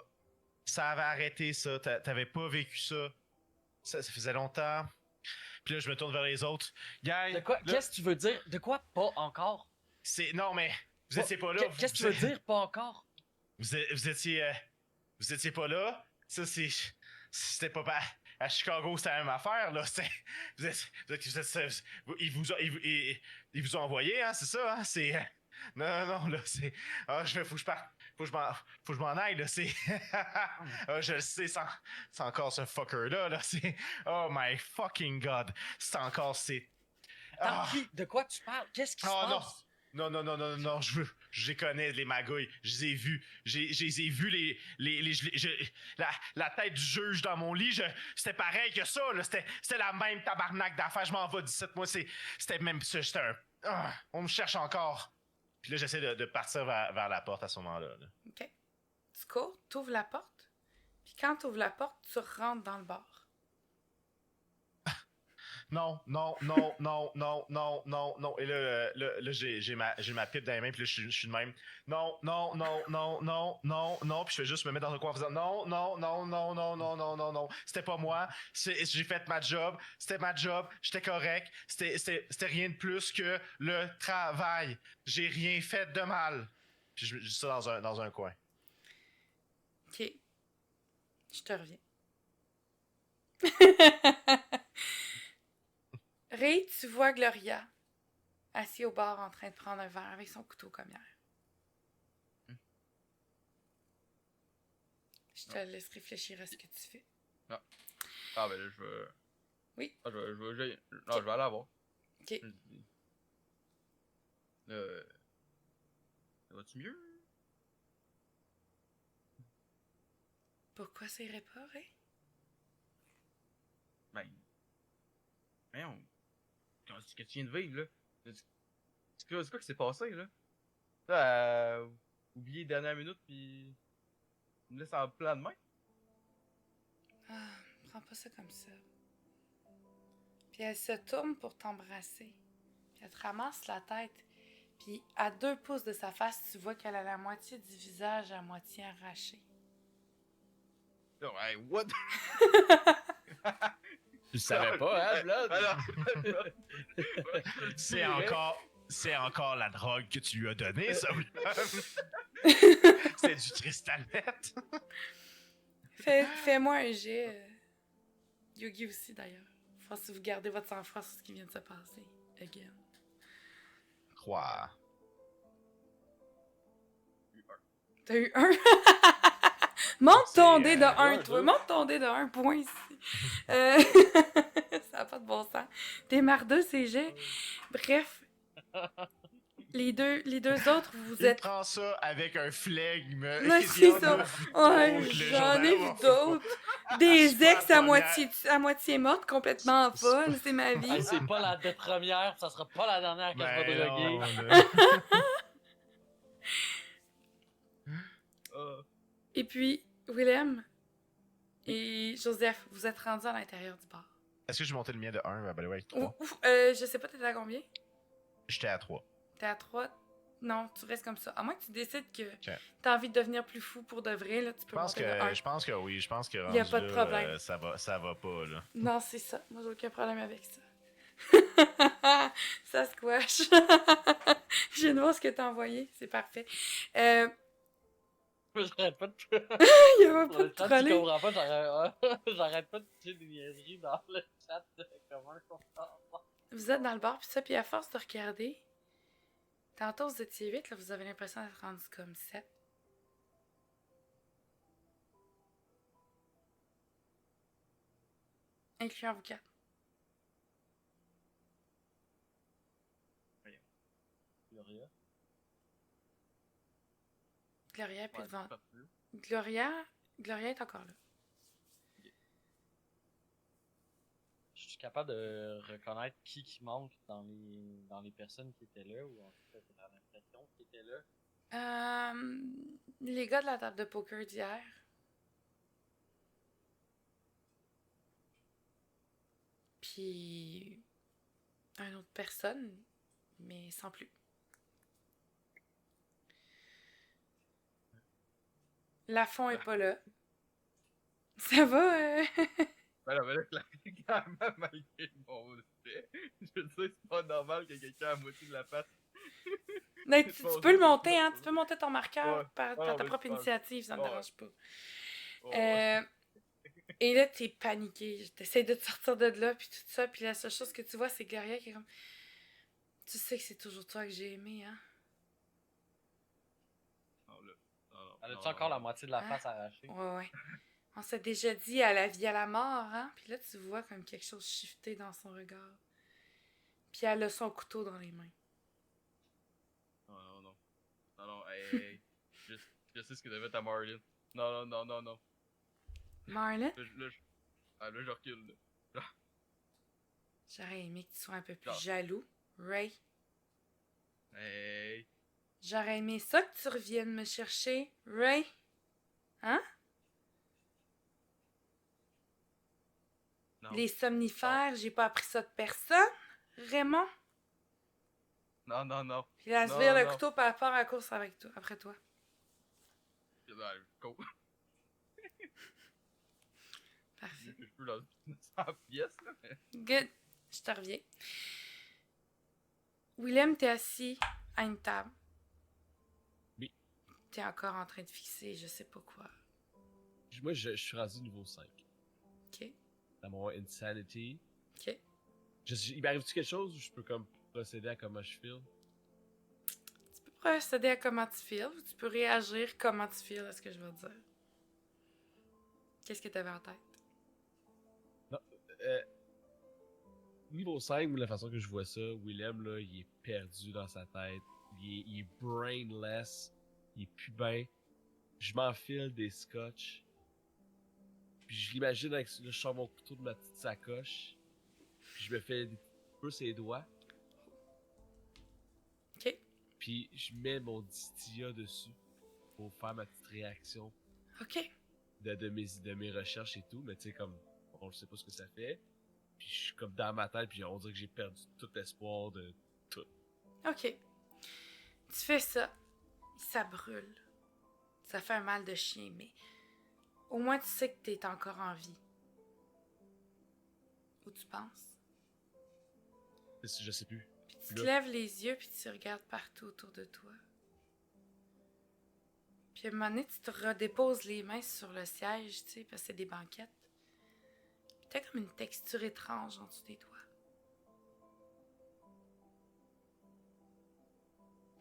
Ça avait arrêté, ça. T'avais pas vécu ça. Ça faisait longtemps. Puis là, je me tourne vers les autres. Gang, De quoi? là, Qu'est-ce que tu veux dire? De quoi pas encore? Non, mais... Vous étiez pas là. Qu'est-ce que tu veux dire pas encore? Vous étiez pas là. Ça, c'était pas... À Chicago, c'était la même affaire, là. Ils vous ont envoyé, hein, c'est ça, hein? C'est... Non, là, c'est... Ah, faut que je parte. Faut que je m'en aille, là, c'est... Ah, je le sais, c'est encore ce fucker-là, là, c'est... Oh my fucking God. C'est encore, c'est... Attends, Ah. de quoi tu parles? Qu'est-ce qui se Oh non! passe? Non, je les connais, les magouilles. Je les ai vus. Je les ai vus, la tête du juge dans mon lit. C'était pareil que ça, là. C'était la même tabarnak d'affaires. Je m'en vais 17 mois. C'était même ça. J'étais un... Ah, on me cherche encore. Puis là, j'essaie de partir vers la porte à ce moment-là. Là. OK. Tu cours, t'ouvres la porte, quand tu ouvres la porte, tu rentres dans le bar. Non. Et là, j'ai ma pipe dans les mains, puis là, je suis de même. Non. Puis je fais juste me mettre dans un coin en faisant non. C'était pas moi. J'ai fait ma job. C'était ma job. J'étais correct. C'était rien de plus que le travail. J'ai rien fait de mal. Puis je dis ça dans un coin. Ok. Je te reviens. Ray, tu vois Gloria assis au bar en train de prendre un verre avec son couteau comme hier. Je te laisse réfléchir à ce que tu fais. Ah, ben là, je vais. Oui. Ah, je vais aller la voir. Ok. Ça va-tu mieux? Pourquoi ça irait pas, Ray? Ben. Voyons. Qu'est-ce que tu viens de vivre, là? C'est quoi qui s'est passé, là? T'as oublié dernière minute, pis. Tu me laisses en plan de main? Ah, prends pas ça comme ça. Puis elle se tourne pour t'embrasser. Puis elle te ramasse la tête. Puis à 2 pouces de sa face, tu vois qu'elle a la moitié du visage à moitié arraché. Oh, hey, what? Tu le savais pas, hein, Blood? C'est encore la drogue que tu lui as donnée, ça, William. C'est du cristalette. Fais-moi un jet. Yogi aussi, d'ailleurs. Faut si vous gardez votre sang-froid sur ce qui vient de se passer. Again. 3. T'as eu 1? Monte ton C'est, dé de 1, ouais, toi. deux. Monte ton dé de 1 point ici. Ça n'a pas de bon sens. T'es mardeux, ces jets. Bref. Les deux autres, vous Il êtes... prend ça avec un flegme. Là, c'est ça. Ouais, Le j'en ai vu journal. d'autres. C'est Des pas ex la à moitié mortes, complètement folles. C'est ma vie. Hey, c'est pas la première, ça sera pas la dernière que je vais Ben droguer. non, là. Et puis, Willem et Joseph, vous êtes rendus à l'intérieur du bar. Est-ce que j'ai monté le mien de 1? Ben ouais, 3. Je sais pas, t'es à combien? J'étais à 3. T'es à 3? Non, tu restes comme ça. À moins que tu décides que t'as envie de devenir plus fou pour de vrai, là, tu peux monter de 1. Je pense que oui. Je pense que Y a pas de problème. ça va pas, là. Non, c'est ça. Moi, j'ai aucun problème avec ça. Ça squash. Je viens de voir ce que t'as envoyé. C'est parfait. J'arrête pas de. Il y a pas de Quand tu troller. comprends pas, j'arrête pas de tirer des niaiseries dans le chat commun. Vous êtes dans le bar, puis ça, puis à force de regarder, tantôt vous étiez 8, là, vous avez l'impression d'être rendu comme 7. Incluant vous 4. Gloria. Gloria est plus Ouais, devant. pas plus. Gloria est encore là. Je suis capable de reconnaître qui manque dans les personnes qui étaient là, ou en fait, dans l'impression qui étaient là. Les gars de la table de poker d'hier. Puis une autre personne, mais sans plus. Lafont est pas là. Ça va? Ben là, quand même, malgré mon fait, je veux dire, c'est pas normal que quelqu'un à moitié de la face. Mais tu peux le monter, hein? Tu peux monter ton marqueur Ouais. par Ouais, ta mais propre je pense- initiative, ça ne me Ouais. dérange pas. Oh, Et là, t'es paniqué. T'essayes de te sortir de là, puis tout ça. Puis la seule chose que tu vois, c'est Gloria qui est comme... Tu sais que c'est toujours toi que j'ai aimé, hein? non, là. Non, Elle non, a-tu encore non. la moitié de la Hein? face arrachée? Ouais. On s'est déjà dit à la vie, à la mort, hein? Puis là, tu vois comme quelque chose shifter dans son regard. Puis elle a son couteau dans les mains. Non. Non, hey. Je sais ce que devait être à Marlin. Non. Marlon, Là, je recule, là. j'aurais aimé que tu sois un peu plus Non. jaloux. Ray, Hey. j'aurais aimé ça que tu reviennes me chercher. Ray? Hein? Non. Les somnifères, j'ai pas appris ça de personne. Raymond. Non. Puis là, elle se Non, vire le non. couteau par rapport à la course avec toi, après toi. Go. Parfait. Je peux dans la pièce, là, mais... Good. Je te reviens. Willem, t'es assis à une table. Oui. T'es encore en train de fixer je sais pas quoi. Moi, je suis rendu niveau 5. Ok. Dans mon Insanity. Ok. Il m'arrive-tu quelque chose ou je peux comme procéder à comment je feel? Tu peux procéder à comment tu feels ou tu peux réagir comment tu feels à ce que je vais te dire. Qu'est-ce que t'avais en tête? Non. Niveau 5, la façon que je vois ça, Willem, là, il est perdu dans sa tête. Il est brainless. Il est plus bien. Je m'enfile des scotch. Puis je l'imagine avec là, je sors mon couteau de ma petite sacoche. Puis je me fais des petits peu ses doigts. Ok. Puis je mets mon distilla dessus pour faire ma petite réaction Ok. de mes recherches et tout. Mais tu sais, comme, on ne sait pas ce que ça fait. Puis je suis comme dans ma tête, puis on dirait que j'ai perdu tout espoir de tout. Ok. Tu fais ça. Ça brûle. Ça fait un mal de chien, mais au moins tu sais que t'es encore en vie. Ou tu penses. Je sais plus. Puis tu te Là. lèves les yeux puis tu regardes partout autour de toi. Puis à un moment donné, tu te redéposes les mains sur le siège, tu sais, parce que c'est des banquettes. Puis t'as comme une texture étrange en dessous des doigts.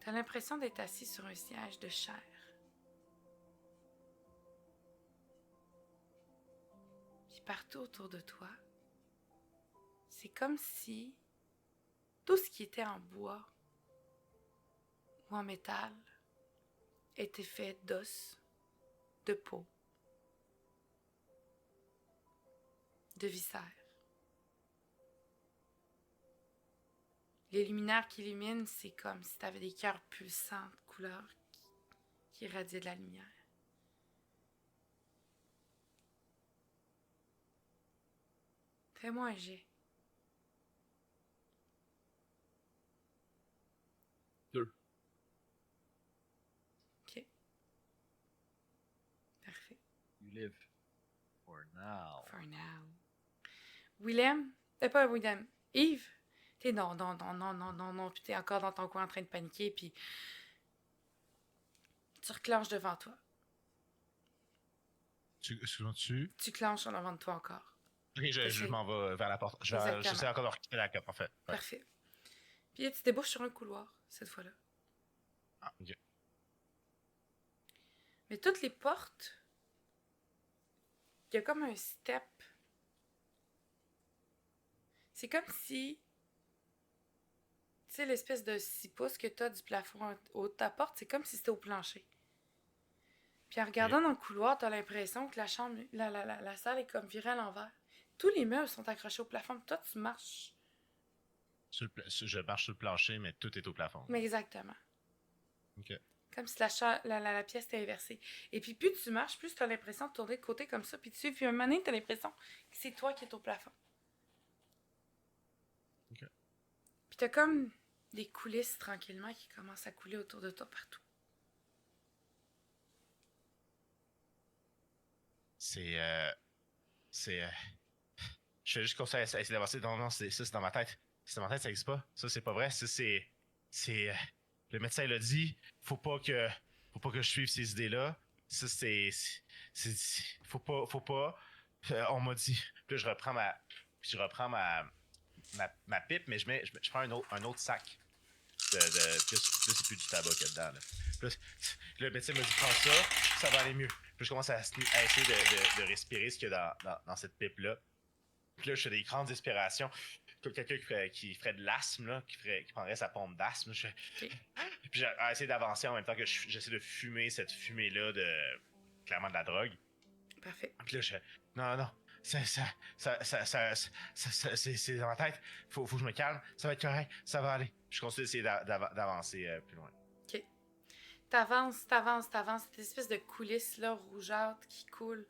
T'as l'impression d'être assis sur un siège de chair. Puis partout autour de toi, c'est comme si tout ce qui était en bois ou en métal était fait d'os, de peau, de viscères. Les luminaires qui illuminent, c'est comme si tu avais des cœurs pulsants de couleurs qui irradiaient de la lumière. Fais-moi un jet. 2. OK. Parfait. You live for now. For now. Willem? Pas Willem. Yves? T'es non, puis t'es encore dans ton coin en train de paniquer, puis tu reclenches devant toi. Excuse-moi dessus. Tu clenches en avant de toi encore. Ok, je m'en vais vers la porte. Exactement. J'essaie encore de requitter la cape, en fait. Ouais. Parfait. Puis là, tu débouches sur un couloir, cette fois-là. Ah, ok. Mais toutes les portes, il y a comme un step. C'est comme si, tu sais, l'espèce de 6 pouces que tu as du plafond haut de ta porte, c'est comme si c'était au plancher. Puis en regardant dans le couloir, tu as l'impression que la chambre, la salle est comme virée à l'envers. Tous les meubles sont accrochés au plafond. Toi, tu marches. Je marche sur le plancher, mais tout est au plafond. Mais exactement. Ok. Comme si la pièce était inversée. Et puis plus tu marches, plus tu as l'impression de tourner de côté comme ça. Puis tu puis un moment donné, tu as l'impression que c'est toi qui es au plafond. Ok. Puis tu as comme des coulisses tranquillement qui commencent à couler autour de toi partout. Je fais juste conseil à essayer d'avancer. Non, ça, c'est dans ma tête. C'est dans ma tête, ça existe pas. Ça, c'est pas vrai. Ça, le médecin l'a dit. Faut pas que je suive ces idées-là. Ça, faut pas. On m'a dit. Puis là, je reprends ma pipe, mais je prends un autre sac. Puis là, c'est plus du tabac qu'il y a dedans. Là. Puis là, le médecin m'a dit prends ça va aller mieux. Puis je commence à essayer de respirer ce qu'il y a dans cette pipe-là. Puis là, je fais des grandes inspirations. Comme quelqu'un qui ferait de l'asthme, là, qui prendrait sa pompe d'asthme. Je fais... Okay. Puis j'essaie d'avancer en même temps que j'essaie de fumer cette fumée-là clairement de la drogue. Parfait. Puis là, je fais non. C'est dans ma tête. Faut que je me calme. Ça va être correct. Ça va aller. Je continue d'essayer d'avancer plus loin. OK. T'avances, cette espèce de coulisse là, rougeâtre qui coule.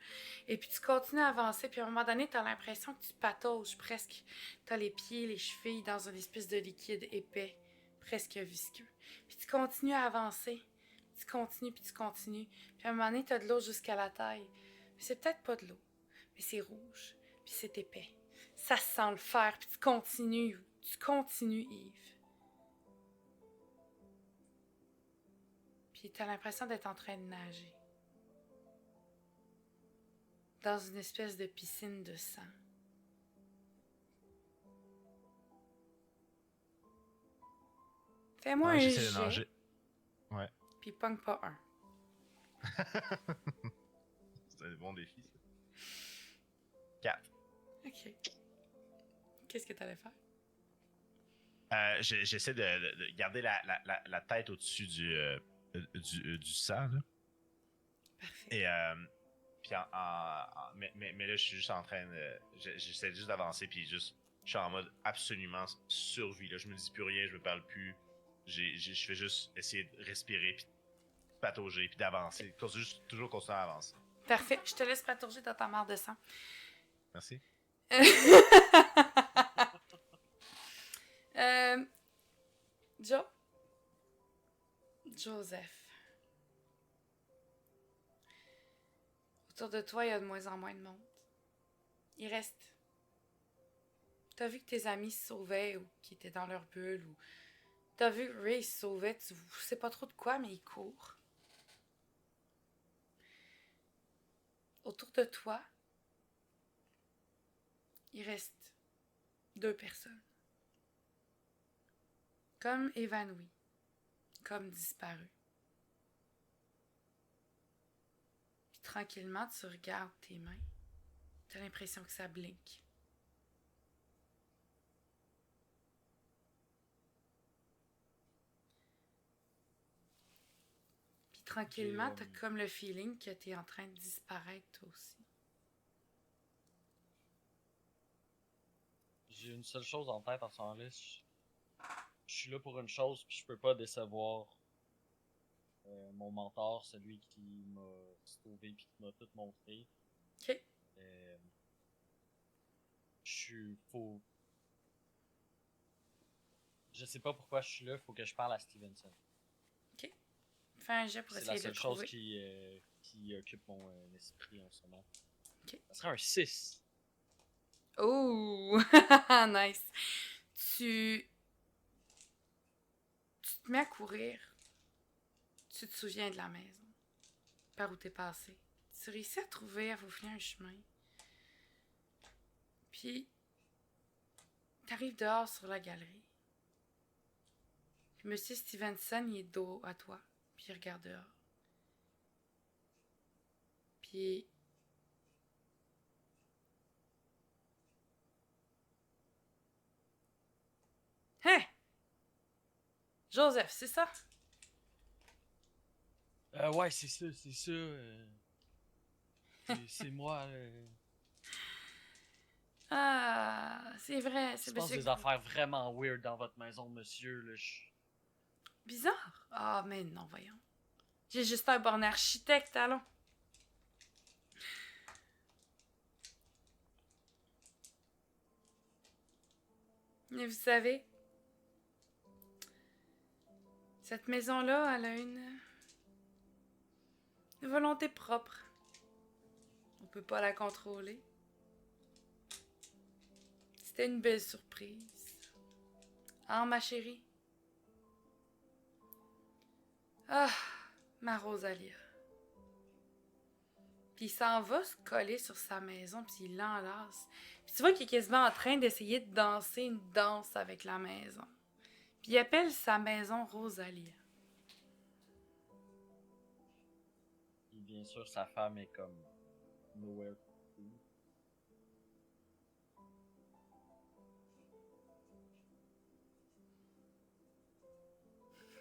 Et puis tu continues à avancer, puis à un moment donné, t'as l'impression que tu patauges presque. T'as les pieds, les chevilles dans une espèce de liquide épais, presque visqueux. Puis tu continues à avancer. Tu continues, puis tu continues. Puis à un moment donné, t'as de l'eau jusqu'à la taille. Mais c'est peut-être pas de l'eau, mais c'est rouge, puis c'est épais. Ça sent le fer, puis tu continues, Yves. Puis t'as l'impression d'être en train de nager. Dans une espèce de piscine de sang. Fais-moi un j'essaie de jet, nager. Ouais. puis pogne pas un. C'est un bon défi, ça. 4. Ok. Qu'est-ce que t'allais faire? J'essaie de garder la tête au-dessus du sang, là. Parfait. Et puis mais là, je suis juste en train de. J'essaie juste d'avancer, puis juste. Je suis en mode absolument survie, là. Je me dis plus rien, je me parle plus. Je fais juste essayer de respirer, puis de patauger, puis d'avancer. Toujours continuer à avancer. Parfait. Je te laisse patauger dans ta mare de sang. Merci. Joe? Joseph. Autour de toi, il y a de moins en moins de monde. Il reste. T'as vu que tes amis se sauvaient ou qui étaient dans leur bulle ou. T'as vu que Ray se sauvait, tu sais pas trop de quoi, mais il court. Autour de toi, il reste 2 personnes. Comme évanouies, comme disparues. Puis tranquillement, tu regardes tes mains. T'as l'impression que ça blinque. Puis tranquillement, t'as comme le feeling que t'es en train de disparaître toi aussi. J'ai une seule chose en tête en ce moment-là. Je suis là pour une chose, puis je peux pas décevoir mon mentor, celui qui m'a sauvé puis qui m'a tout montré. Ok. Je sais pas pourquoi je suis là, faut que je parle à Stevenson. Ok. Fais un jet pour C'est la essayer de seule le chose trouver. qui occupe mon esprit en ce moment. Ok. Ça serait un 6. Oh! Nice. Tu te mets à courir. Tu te souviens de la maison. Par où t'es passé. Tu réussis à trouver, à faufiler un chemin. Puis, t'arrives dehors sur la galerie. Puis Monsieur Stevenson, il est dos à toi. Puis il regarde dehors. Puis... Hein? Joseph, c'est ça? Ouais, c'est ça. C'est moi. Ah, c'est vrai, Il c'est se passe monsieur... des affaires vraiment weird dans votre maison, monsieur. Là, Bizarre? Ah, mais non, voyons. J'ai juste un bon architecte, allons. Mais vous savez, cette maison-là, elle a une volonté propre. On peut pas la contrôler. C'était une belle surprise. Ah, ma chérie. Ah, ma Rosalia. Puis il s'en va se coller sur sa maison, puis il l'enlace. Puis tu vois qu'il est quasiment en train d'essayer de danser une danse avec la maison. Puis il appelle sa maison Rosalia. Et bien sûr, sa femme est comme nowhere to be.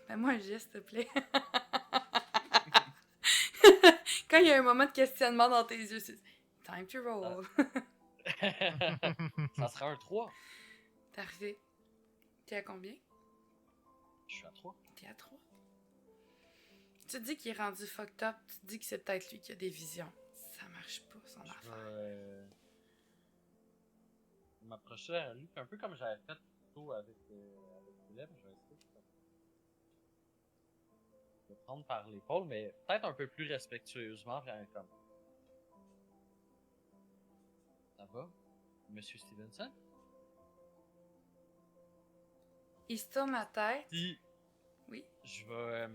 Fais-moi un geste, s'il te plaît. Quand il y a un moment de questionnement dans tes yeux, c'est time to roll. Ça serait un 3. Parfait. T'es à combien? Je suis à 3. T'es à 3. te dis qu'il est rendu fucked up, tu te dis que c'est peut-être lui qui a des visions. Ça marche pas, son Je affaire. vais m'approcher à lui, un peu comme j'avais fait tôt avec Willem, je vais essayer de le prendre par l'épaule, mais peut-être un peu plus respectueusement, comme... Ça va, Monsieur Stevenson? Il se tourne la tête. Puis, Oui. je vais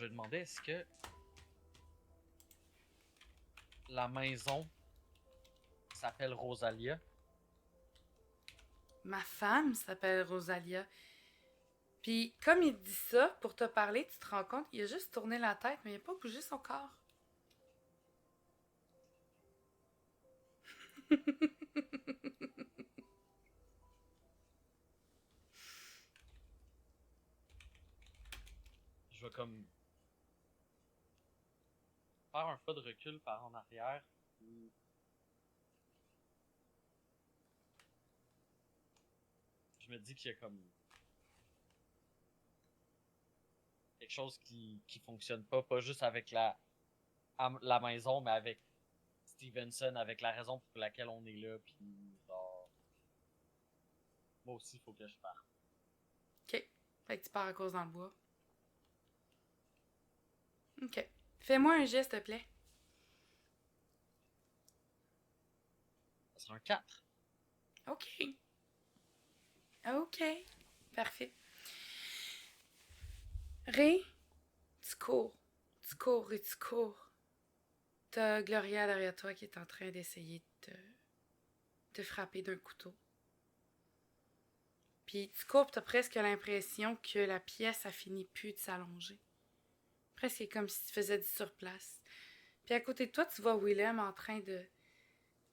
demander, est-ce que la maison s'appelle Rosalia? Ma femme s'appelle Rosalia. Puis, comme il dit ça, pour te parler, tu te rends compte qu'il a juste tourné la tête, mais il n'a pas bougé son corps. Je vais comme faire un pas de recul par en arrière. Puis... Je me dis qu'il y a comme quelque chose qui fonctionne pas juste avec la maison, mais avec Stevenson, avec la raison pour laquelle on est là, puis genre... Moi aussi, il faut que je parte. OK. Fait que tu pars à cause dans le bois. OK. Fais-moi un geste, s'il te plaît. Ça sera un 4. OK. OK. Parfait. Ray, tu cours. Tu cours et tu cours. T'as Gloria derrière toi qui est en train d'essayer de te frapper d'un couteau. Puis tu cours, t'as presque l'impression que la pièce a fini plus de s'allonger. Presque comme si tu faisais du surplace. Puis à côté de toi, tu vois Willem en train de...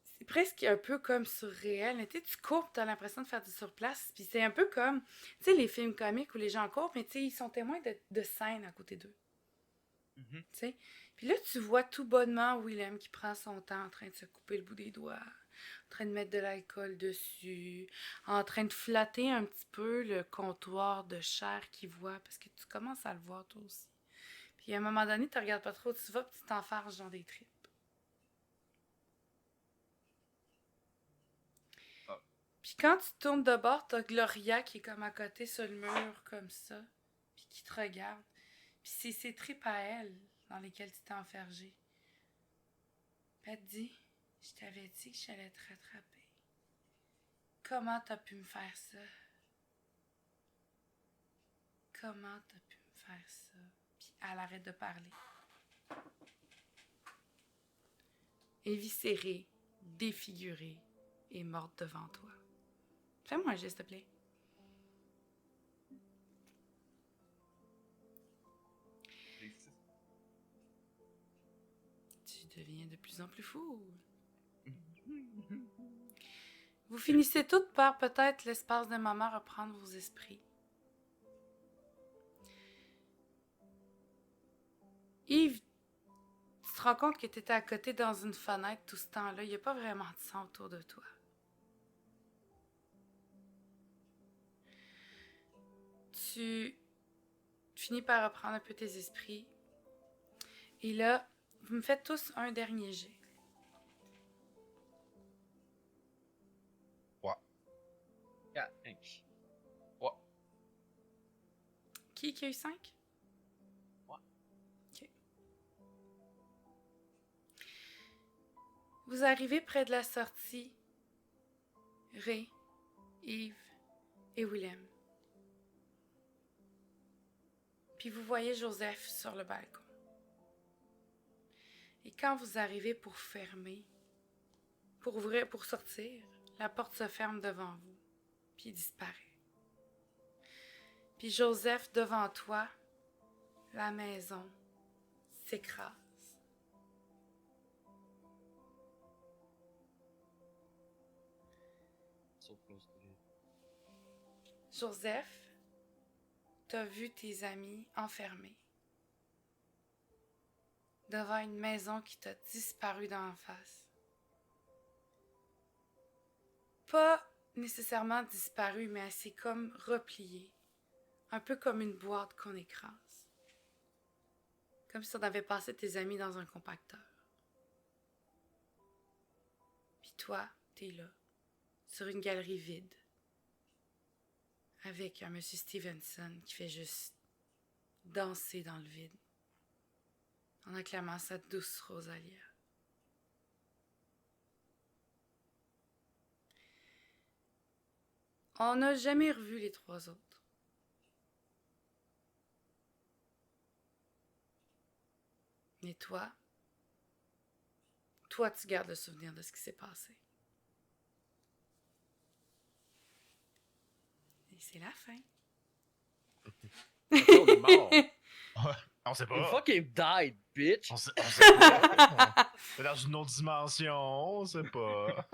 C'est presque un peu comme surréel. Mais tu cours, t'as l'impression de faire du surplace. Puis c'est un peu comme, tu sais, les films comiques où les gens courent, mais tu sais, ils sont témoins de scènes à côté d'eux. Tu sais. Puis là, tu vois tout bonnement Willem qui prend son temps en train de se couper le bout des doigts, en train de mettre de l'alcool dessus, en train de flatter un petit peu le comptoir de chair qu'il voit, parce que tu commences à le voir toi aussi. Puis à un moment donné, tu regardes pas trop, tu vas, puis tu t'enfarges dans des tripes. Ah. Puis quand tu tournes de bord, t'as Gloria qui est comme à côté sur le mur, comme ça, puis qui te regarde. Puis c'est ses tripes à elle dans lesquelles tu t'es enfergé. Puis elle te dit, je t'avais dit que j'allais te rattraper. Comment t'as pu me faire ça? Comment t'as pu me faire ça? Puis elle arrête de parler. Éviscérée, défigurée et morte devant toi. Fais-moi un geste, s'il te plaît. Tu deviens de plus en plus fou. Vous finissez toutes par peut-être l'espace d'un moment reprendre vos esprits. Yves, tu te rends compte que tu étais à côté dans une fenêtre tout ce temps-là. Il n'y a pas vraiment de sang autour de toi. Tu finis par reprendre un peu tes esprits. Et là, vous me faites tous un dernier jet. 5. Qui a eu 5? Moi. OK. Vous arrivez près de la sortie. Ray, Yves et Willem. Puis vous voyez Joseph sur le balcon. Et quand vous arrivez pour fermer, pour ouvrir, pour sortir, la porte se ferme devant vous, puis il disparaît. Puis Joseph, devant toi, la maison s'écrase. So close to it. Joseph, t'as vu tes amis enfermés devant une maison qui t'a disparu d'en face. Pas nécessairement disparue, mais elle s'est comme repliée, un peu comme une boîte qu'on écrase. Comme si on avait passé tes amis dans un compacteur. Puis toi, t'es là, sur une galerie vide, avec un monsieur Stevenson qui fait juste danser dans le vide, en acclamant sa douce Rosalia. On n'a jamais revu les trois autres. Mais toi, tu gardes le souvenir de ce qui s'est passé. Et c'est la fin. On est mort. On sait You pas. fucking died, bitch! On sait pas. C'est dans une autre dimension, on sait pas.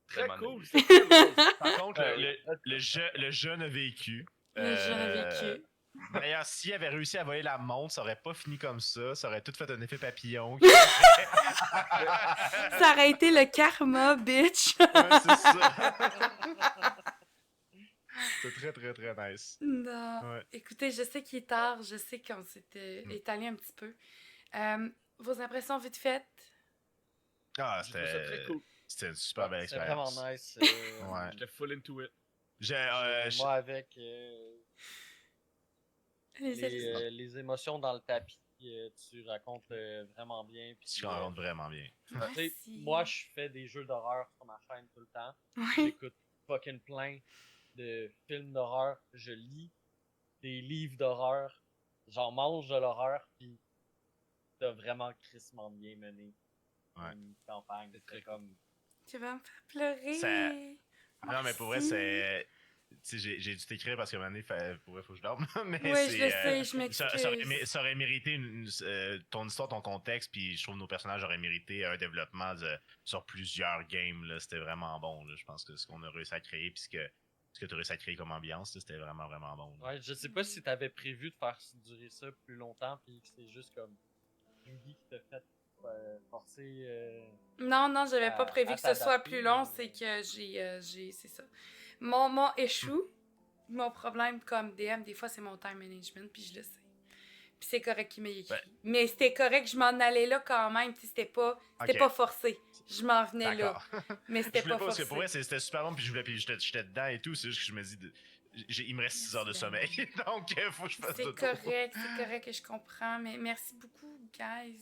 Très Tellement cool. nul. C'était très drôle. Par contre, le jeune a vécu. Le jeune a vécu. D'ailleurs, s'il avait réussi à voler la montre, ça aurait pas fini comme ça. Ça aurait tout fait un effet papillon. Ça aurait été le karma, bitch. Ouais, c'est ça. C'est très, très, très nice. Non. Ouais. Écoutez, je sais qu'il est tard. Je sais qu'on s'était étalé un petit peu. Vos impressions vite faites? Ah, J'ai trouvé ça très cool. c'était une super belle C'est expérience. vraiment nice. Ouais. J'étais full into it. Moi, avec Allez-y. les émotions dans le tapis, tu racontes vraiment bien. Puis, Tu rentres vraiment bien. tu sais, Merci. moi, je fais des jeux d'horreur sur ma chaîne tout le temps. Oui. J'écoute fucking plein de films d'horreur. Je lis des livres d'horreur. J'en mange de l'horreur. Puis t'as vraiment crissement bien mené Ouais. une campagne. C'est très comme... Tu vas me faire pleurer. Ça- Non, mais pour vrai, Merci. c'est. Tu sais, j'ai dû t'écrire parce qu'à un moment donné, pour vrai, faut que je dorme. Mais Oui, c'est, je le sais, je m'excuse. ça aurait mérité ton histoire, ton contexte, puis je trouve que nos personnages auraient mérité un développement sur plusieurs games. Là. C'était vraiment bon. Là. Je pense que ce qu'on a réussi à créer, puis ce que tu as réussi à créer comme ambiance, là, c'était vraiment, vraiment bon. Là. Ouais, je sais pas si t'avais prévu de faire durer ça plus longtemps. Puis que c'est juste comme Judy qui t'a fait forcer. Non, j'avais pas à- prévu à que ce soit t'adapter, plus long, mais- c'est que c'est ça. Mon échoue, mon problème comme DM, des fois, c'est mon time management, puis je le sais. Puis c'est correct qu'il m'ait écrit. Ouais. Mais c'était correct, je m'en allais là quand même, puis c'était pas Ok. forcé. Je m'en venais là, D'accord. mais Je c'était voulais pas pas, parce que forcé. pour vrai, c'était super bon, puis j'étais dedans et tout. C'est juste que je me dis, il me reste 6 heures de sommeil, donc faut que je fasse C'est tout. correct que je comprends, mais merci beaucoup, guys.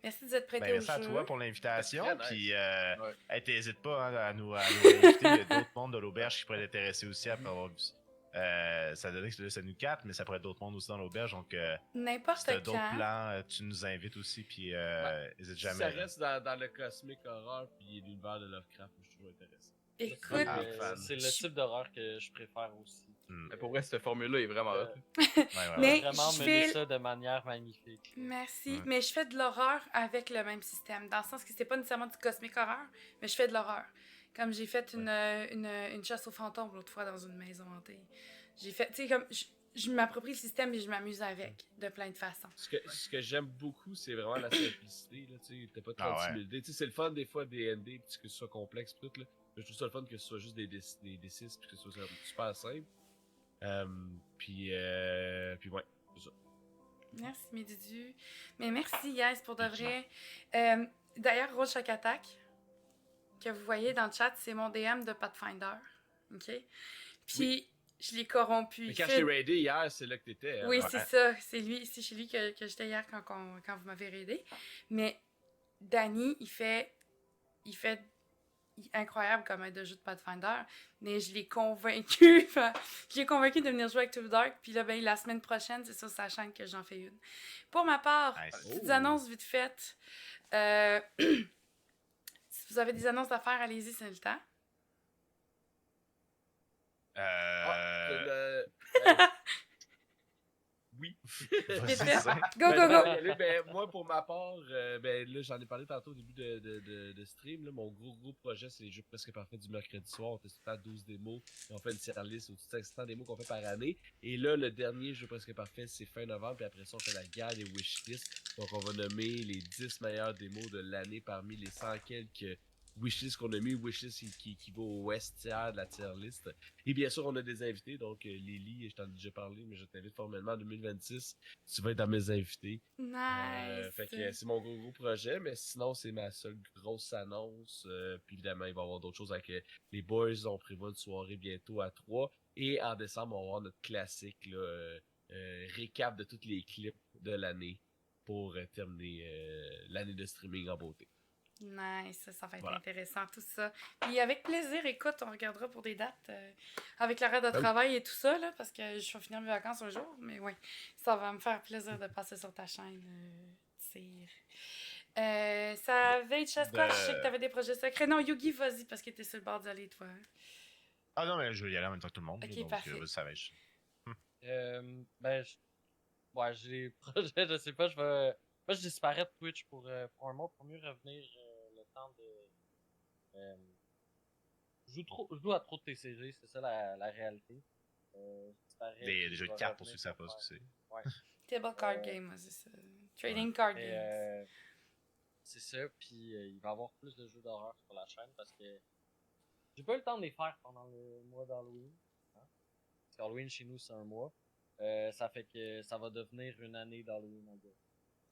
Merci de vous être prêtés Ben, au merci à jeu. toi pour l'invitation. C'était très Puis, Ouais. hey, t'hésites pas hein, à nous inviter. Il y a d'autres mondes de l'auberge qui pourraient être intéressés aussi après avoir vu ça. Ça donnait que c'est nous 4, mais ça pourrait être d'autres mondes aussi dans l'auberge. Donc, N'importe si t'as d'autres quand. plans, tu nous invites aussi. Puis, n'hésite Si jamais. ça reste dans le cosmic horror puis l'univers de Lovecraft, je suis toujours intéressé. Écoute, Ah, C'est fan. c'est le type d'horreur que je préfère aussi. Mais pour vrai, cette formule-là est vraiment hot. Ouais, Mais- Vraiment je mener fais- ça de manière magnifique. merci. Ouais. Mais je fais de l'horreur avec le même système, dans le sens que c'est pas nécessairement du cosmic horror, mais je fais de l'horreur. Comme j'ai fait une chasse aux fantômes l'autre fois dans une maison hantée. J'ai fait, tu sais, comme je m'approprie le système et je m'amuse avec de plein de façons. Ce que j'aime beaucoup, c'est vraiment la simplicité. Là, tu sais, t'as pas Ah 36 ouais. 000 dés. Tu sais, c'est le fun des fois des ND, puis que ce soit complexe, pis tout. Là. Je trouve ça le fun que ce soit juste des D6, puis que ce soit super simple. Puis ouais, c'est ça. Merci, mes dudus. Mais merci, guys, pour de vrai. D'ailleurs, Road Shock Attack, que vous voyez dans le chat, c'est mon DM de Pathfinder. OK? Puis, je l'ai corrompu. Mais Il quand fait- je t'ai raidé hier, c'est là que t'étais. Oui, hein. c'est ça. C'est chez lui que j'étais hier quand vous m'avez raidé. Mais Danny, il fait incroyable comme aide de jeu de Pathfinder. Mais je l'ai convaincu. De venir jouer avec Too Dark. Puis là, ben, la semaine prochaine, c'est sur sa chaîne que j'en fais une. Pour ma part, Nice. petites Oh. annonces vite faites. Si vous avez des annonces à faire, allez-y, c'est le temps. Ah, oui. Vas-y, Vite fait. c'est- Go, go, go! Ben, moi, pour ma part, ben, là, j'en ai parlé tantôt au début de stream. Là, mon gros projet, c'est les jeux presque parfaits du mercredi soir. On teste tout le temps 12 démos. Et on fait une tier list au-dessus de 500 démos qu'on fait par année. Et là, le dernier jeu presque parfait, c'est fin novembre. Puis après ça, on fait la guerre des wishlists. Donc, on va nommer les 10 meilleures démos de l'année parmi les 100 quelques wishlist qu'on a mis, wishlist qui va au west tiers de la tier list. Et bien sûr, on a des invités, donc Lily, je t'en ai déjà parlé, mais je t'invite formellement en 2026. Tu vas être dans mes invités. Nice! Fait que c'est mon gros projet, mais sinon, c'est ma seule grosse annonce. Puis évidemment, il va y avoir d'autres choses avec les boys. On prévoit une soirée bientôt à 3. Et en décembre, on va avoir notre classique, là, récap de tous les clips de l'année pour terminer l'année de streaming en beauté. Nice, ça va être Voilà. intéressant tout ça. Puis avec plaisir, écoute, on regardera pour des dates avec l'arrêt de oui. travail et tout ça, là, parce que je vais finir mes vacances un jour, mais oui, ça va me faire plaisir de passer sur ta chaîne, Tire. Ça avait été chasse quoi? Je sais que t'avais des projets secrets. Non, Yugi, vas-y, parce que t'es sur le bord d'y aller, toi. Ah non, mais je vais y aller en même temps que tout le monde. Ok, donc, parfait. vous savez. Ben, ouais, j'ai des projets, je sais pas, moi, je disparais de Twitch pour un mois pour mieux revenir le temps de. Je joue à trop de TCG, c'est ça la réalité. Je disparais, Des puis jeux je de vais cartes pour revenir ceux qui savent pour pas ce que faire- c'est. Ouais. Table card game, moi, c'est ça. Trading card Et, games. c'est ça, puis il va y avoir plus de jeux d'horreur sur la chaîne parce que j'ai pas eu le temps de les faire pendant le mois d'Halloween. Hein? Parce qu'Halloween chez nous c'est un mois. Ça fait que ça va devenir une année d'Halloween en gros.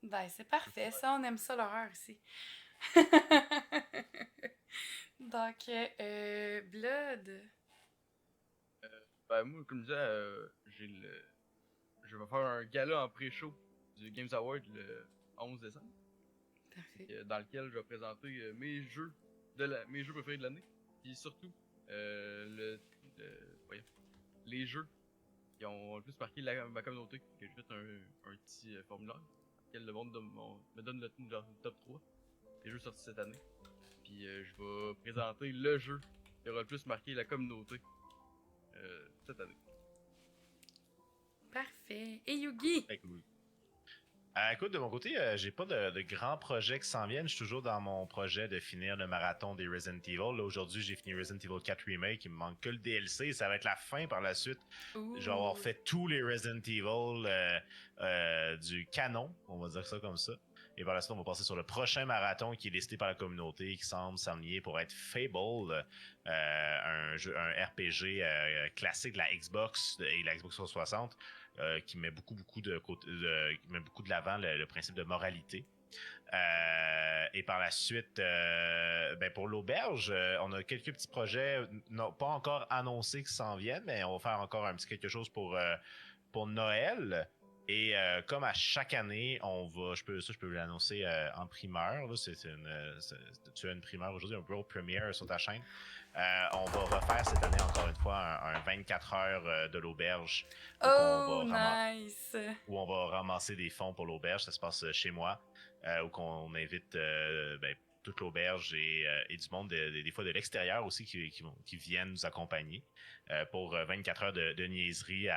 Ben, c'est parfait, ça, on aime ça l'horreur ici. Donc, Blood. Ben, moi, comme je disais, je vais faire un gala en pré-show du Games Award le 11 décembre, Parfait. dans lequel je vais présenter mes jeux préférés de l'année. Puis surtout, voyons, les jeux qui ont le plus marqué ma communauté. Que j'ai fait un petit formulaire dans lequel le monde me donne leur top 3 des jeux sortis cette année. Puis je vais présenter le jeu qui aura le plus marqué la communauté cette année. Parfait. Et Yugi? Fait que oui. Écoute, de mon côté, j'ai pas de grands projets qui s'en viennent. Je suis toujours dans mon projet de finir le marathon des Resident Evil. Là, aujourd'hui, j'ai fini Resident Evil 4 Remake. Il me manque que le DLC. Ça va être la fin par la suite. Ouh. Je vais avoir fait tous les Resident Evil du canon, on va dire ça comme ça. Et par la suite, on va passer sur le prochain marathon qui est décidé par la communauté, qui semble s'enligner pour être Fable, un RPG classique de la Xbox et la Xbox 360. Qui met beaucoup de l'avant le principe de moralité. Et par la suite, ben pour l'auberge, on a quelques petits projets, non, pas encore annoncés qui s'en viennent, mais on va faire encore un petit quelque chose pour Noël. Et comme à chaque année, je peux vous l'annoncer en primeur. Là, tu as une primeur aujourd'hui, un world premiere sur ta chaîne. On va refaire cette année encore une fois un 24 heures de l'auberge. Oh, nice! Où on va ramasser des fonds pour l'auberge. Ça se passe chez moi. Où on invite toute l'auberge et du monde, des fois de l'extérieur aussi, qui viennent nous accompagner pour 24 heures de niaiserie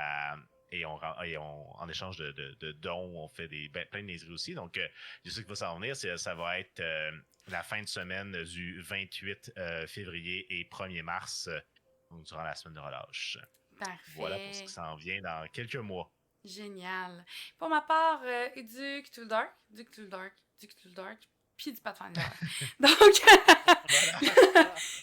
et en échange de dons, on fait plein de niaiseries aussi. Donc, je sais qu'il va s'en venir. Ça va être la fin de semaine du 28 février et 1er mars, donc durant la semaine de relâche. Parfait. Voilà pour ce qui s'en vient dans quelques mois. Génial. Pour ma part, du Cthulhu Dark, puis du Pathfinder. Donc,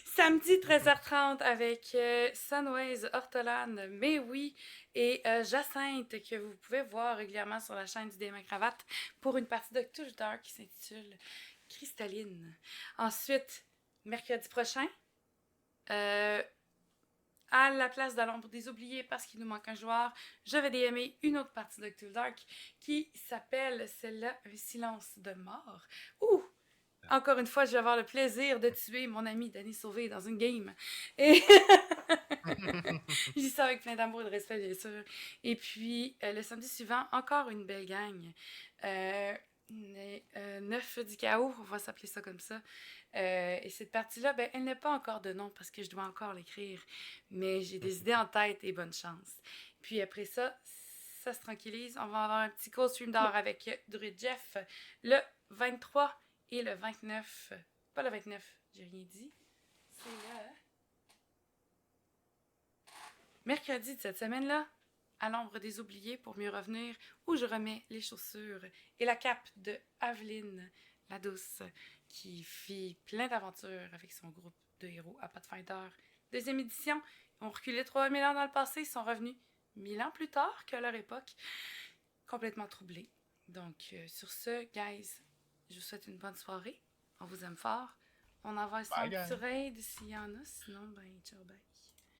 samedi 13h30 avec Sunways, Ortolan, mais oui, et Jacinthe, que vous pouvez voir régulièrement sur la chaîne du DM Cravate pour une partie de Cthulhu Dark qui s'intitule Cristalline. Ensuite, mercredi prochain, à la place de l'ombre des oubliés, parce qu'il nous manque un joueur, je vais DMer une autre partie de Cthulhu Dark qui s'appelle celle-là Un silence de mort. Ouh! Encore une fois, je vais avoir le plaisir de tuer mon ami Danny Sauvé dans une game. Et je dis ça avec plein d'amour et de respect, bien sûr. Et puis, le samedi suivant, encore une belle gang. 9 du chaos, on va s'appeler ça comme ça. Et cette partie-là, ben, elle n'a pas encore de nom parce que je dois encore l'écrire. Mais j'ai des idées en tête et bonne chance. Puis après ça, ça se tranquillise. On va avoir un petit co-stream d'or avec Druid Jeff le 23 et le 29. Pas le 29, j'ai rien dit. C'est le mercredi de cette semaine-là, à l'ombre des oubliés pour mieux revenir, où je remets les chaussures et la cape de Aveline, la douce. qui fit plein d'aventures avec son groupe de héros à Pathfinder. Deuxième édition, ils ont reculé 3000 ans dans le passé, ils sont revenus 1000 ans plus tard que leur époque, complètement troublés. Donc, sur ce, guys, je vous souhaite une bonne soirée. On vous aime fort. On envoie son Bye, petit guys. raid s'il y en a, sinon, ben, ciao, bye.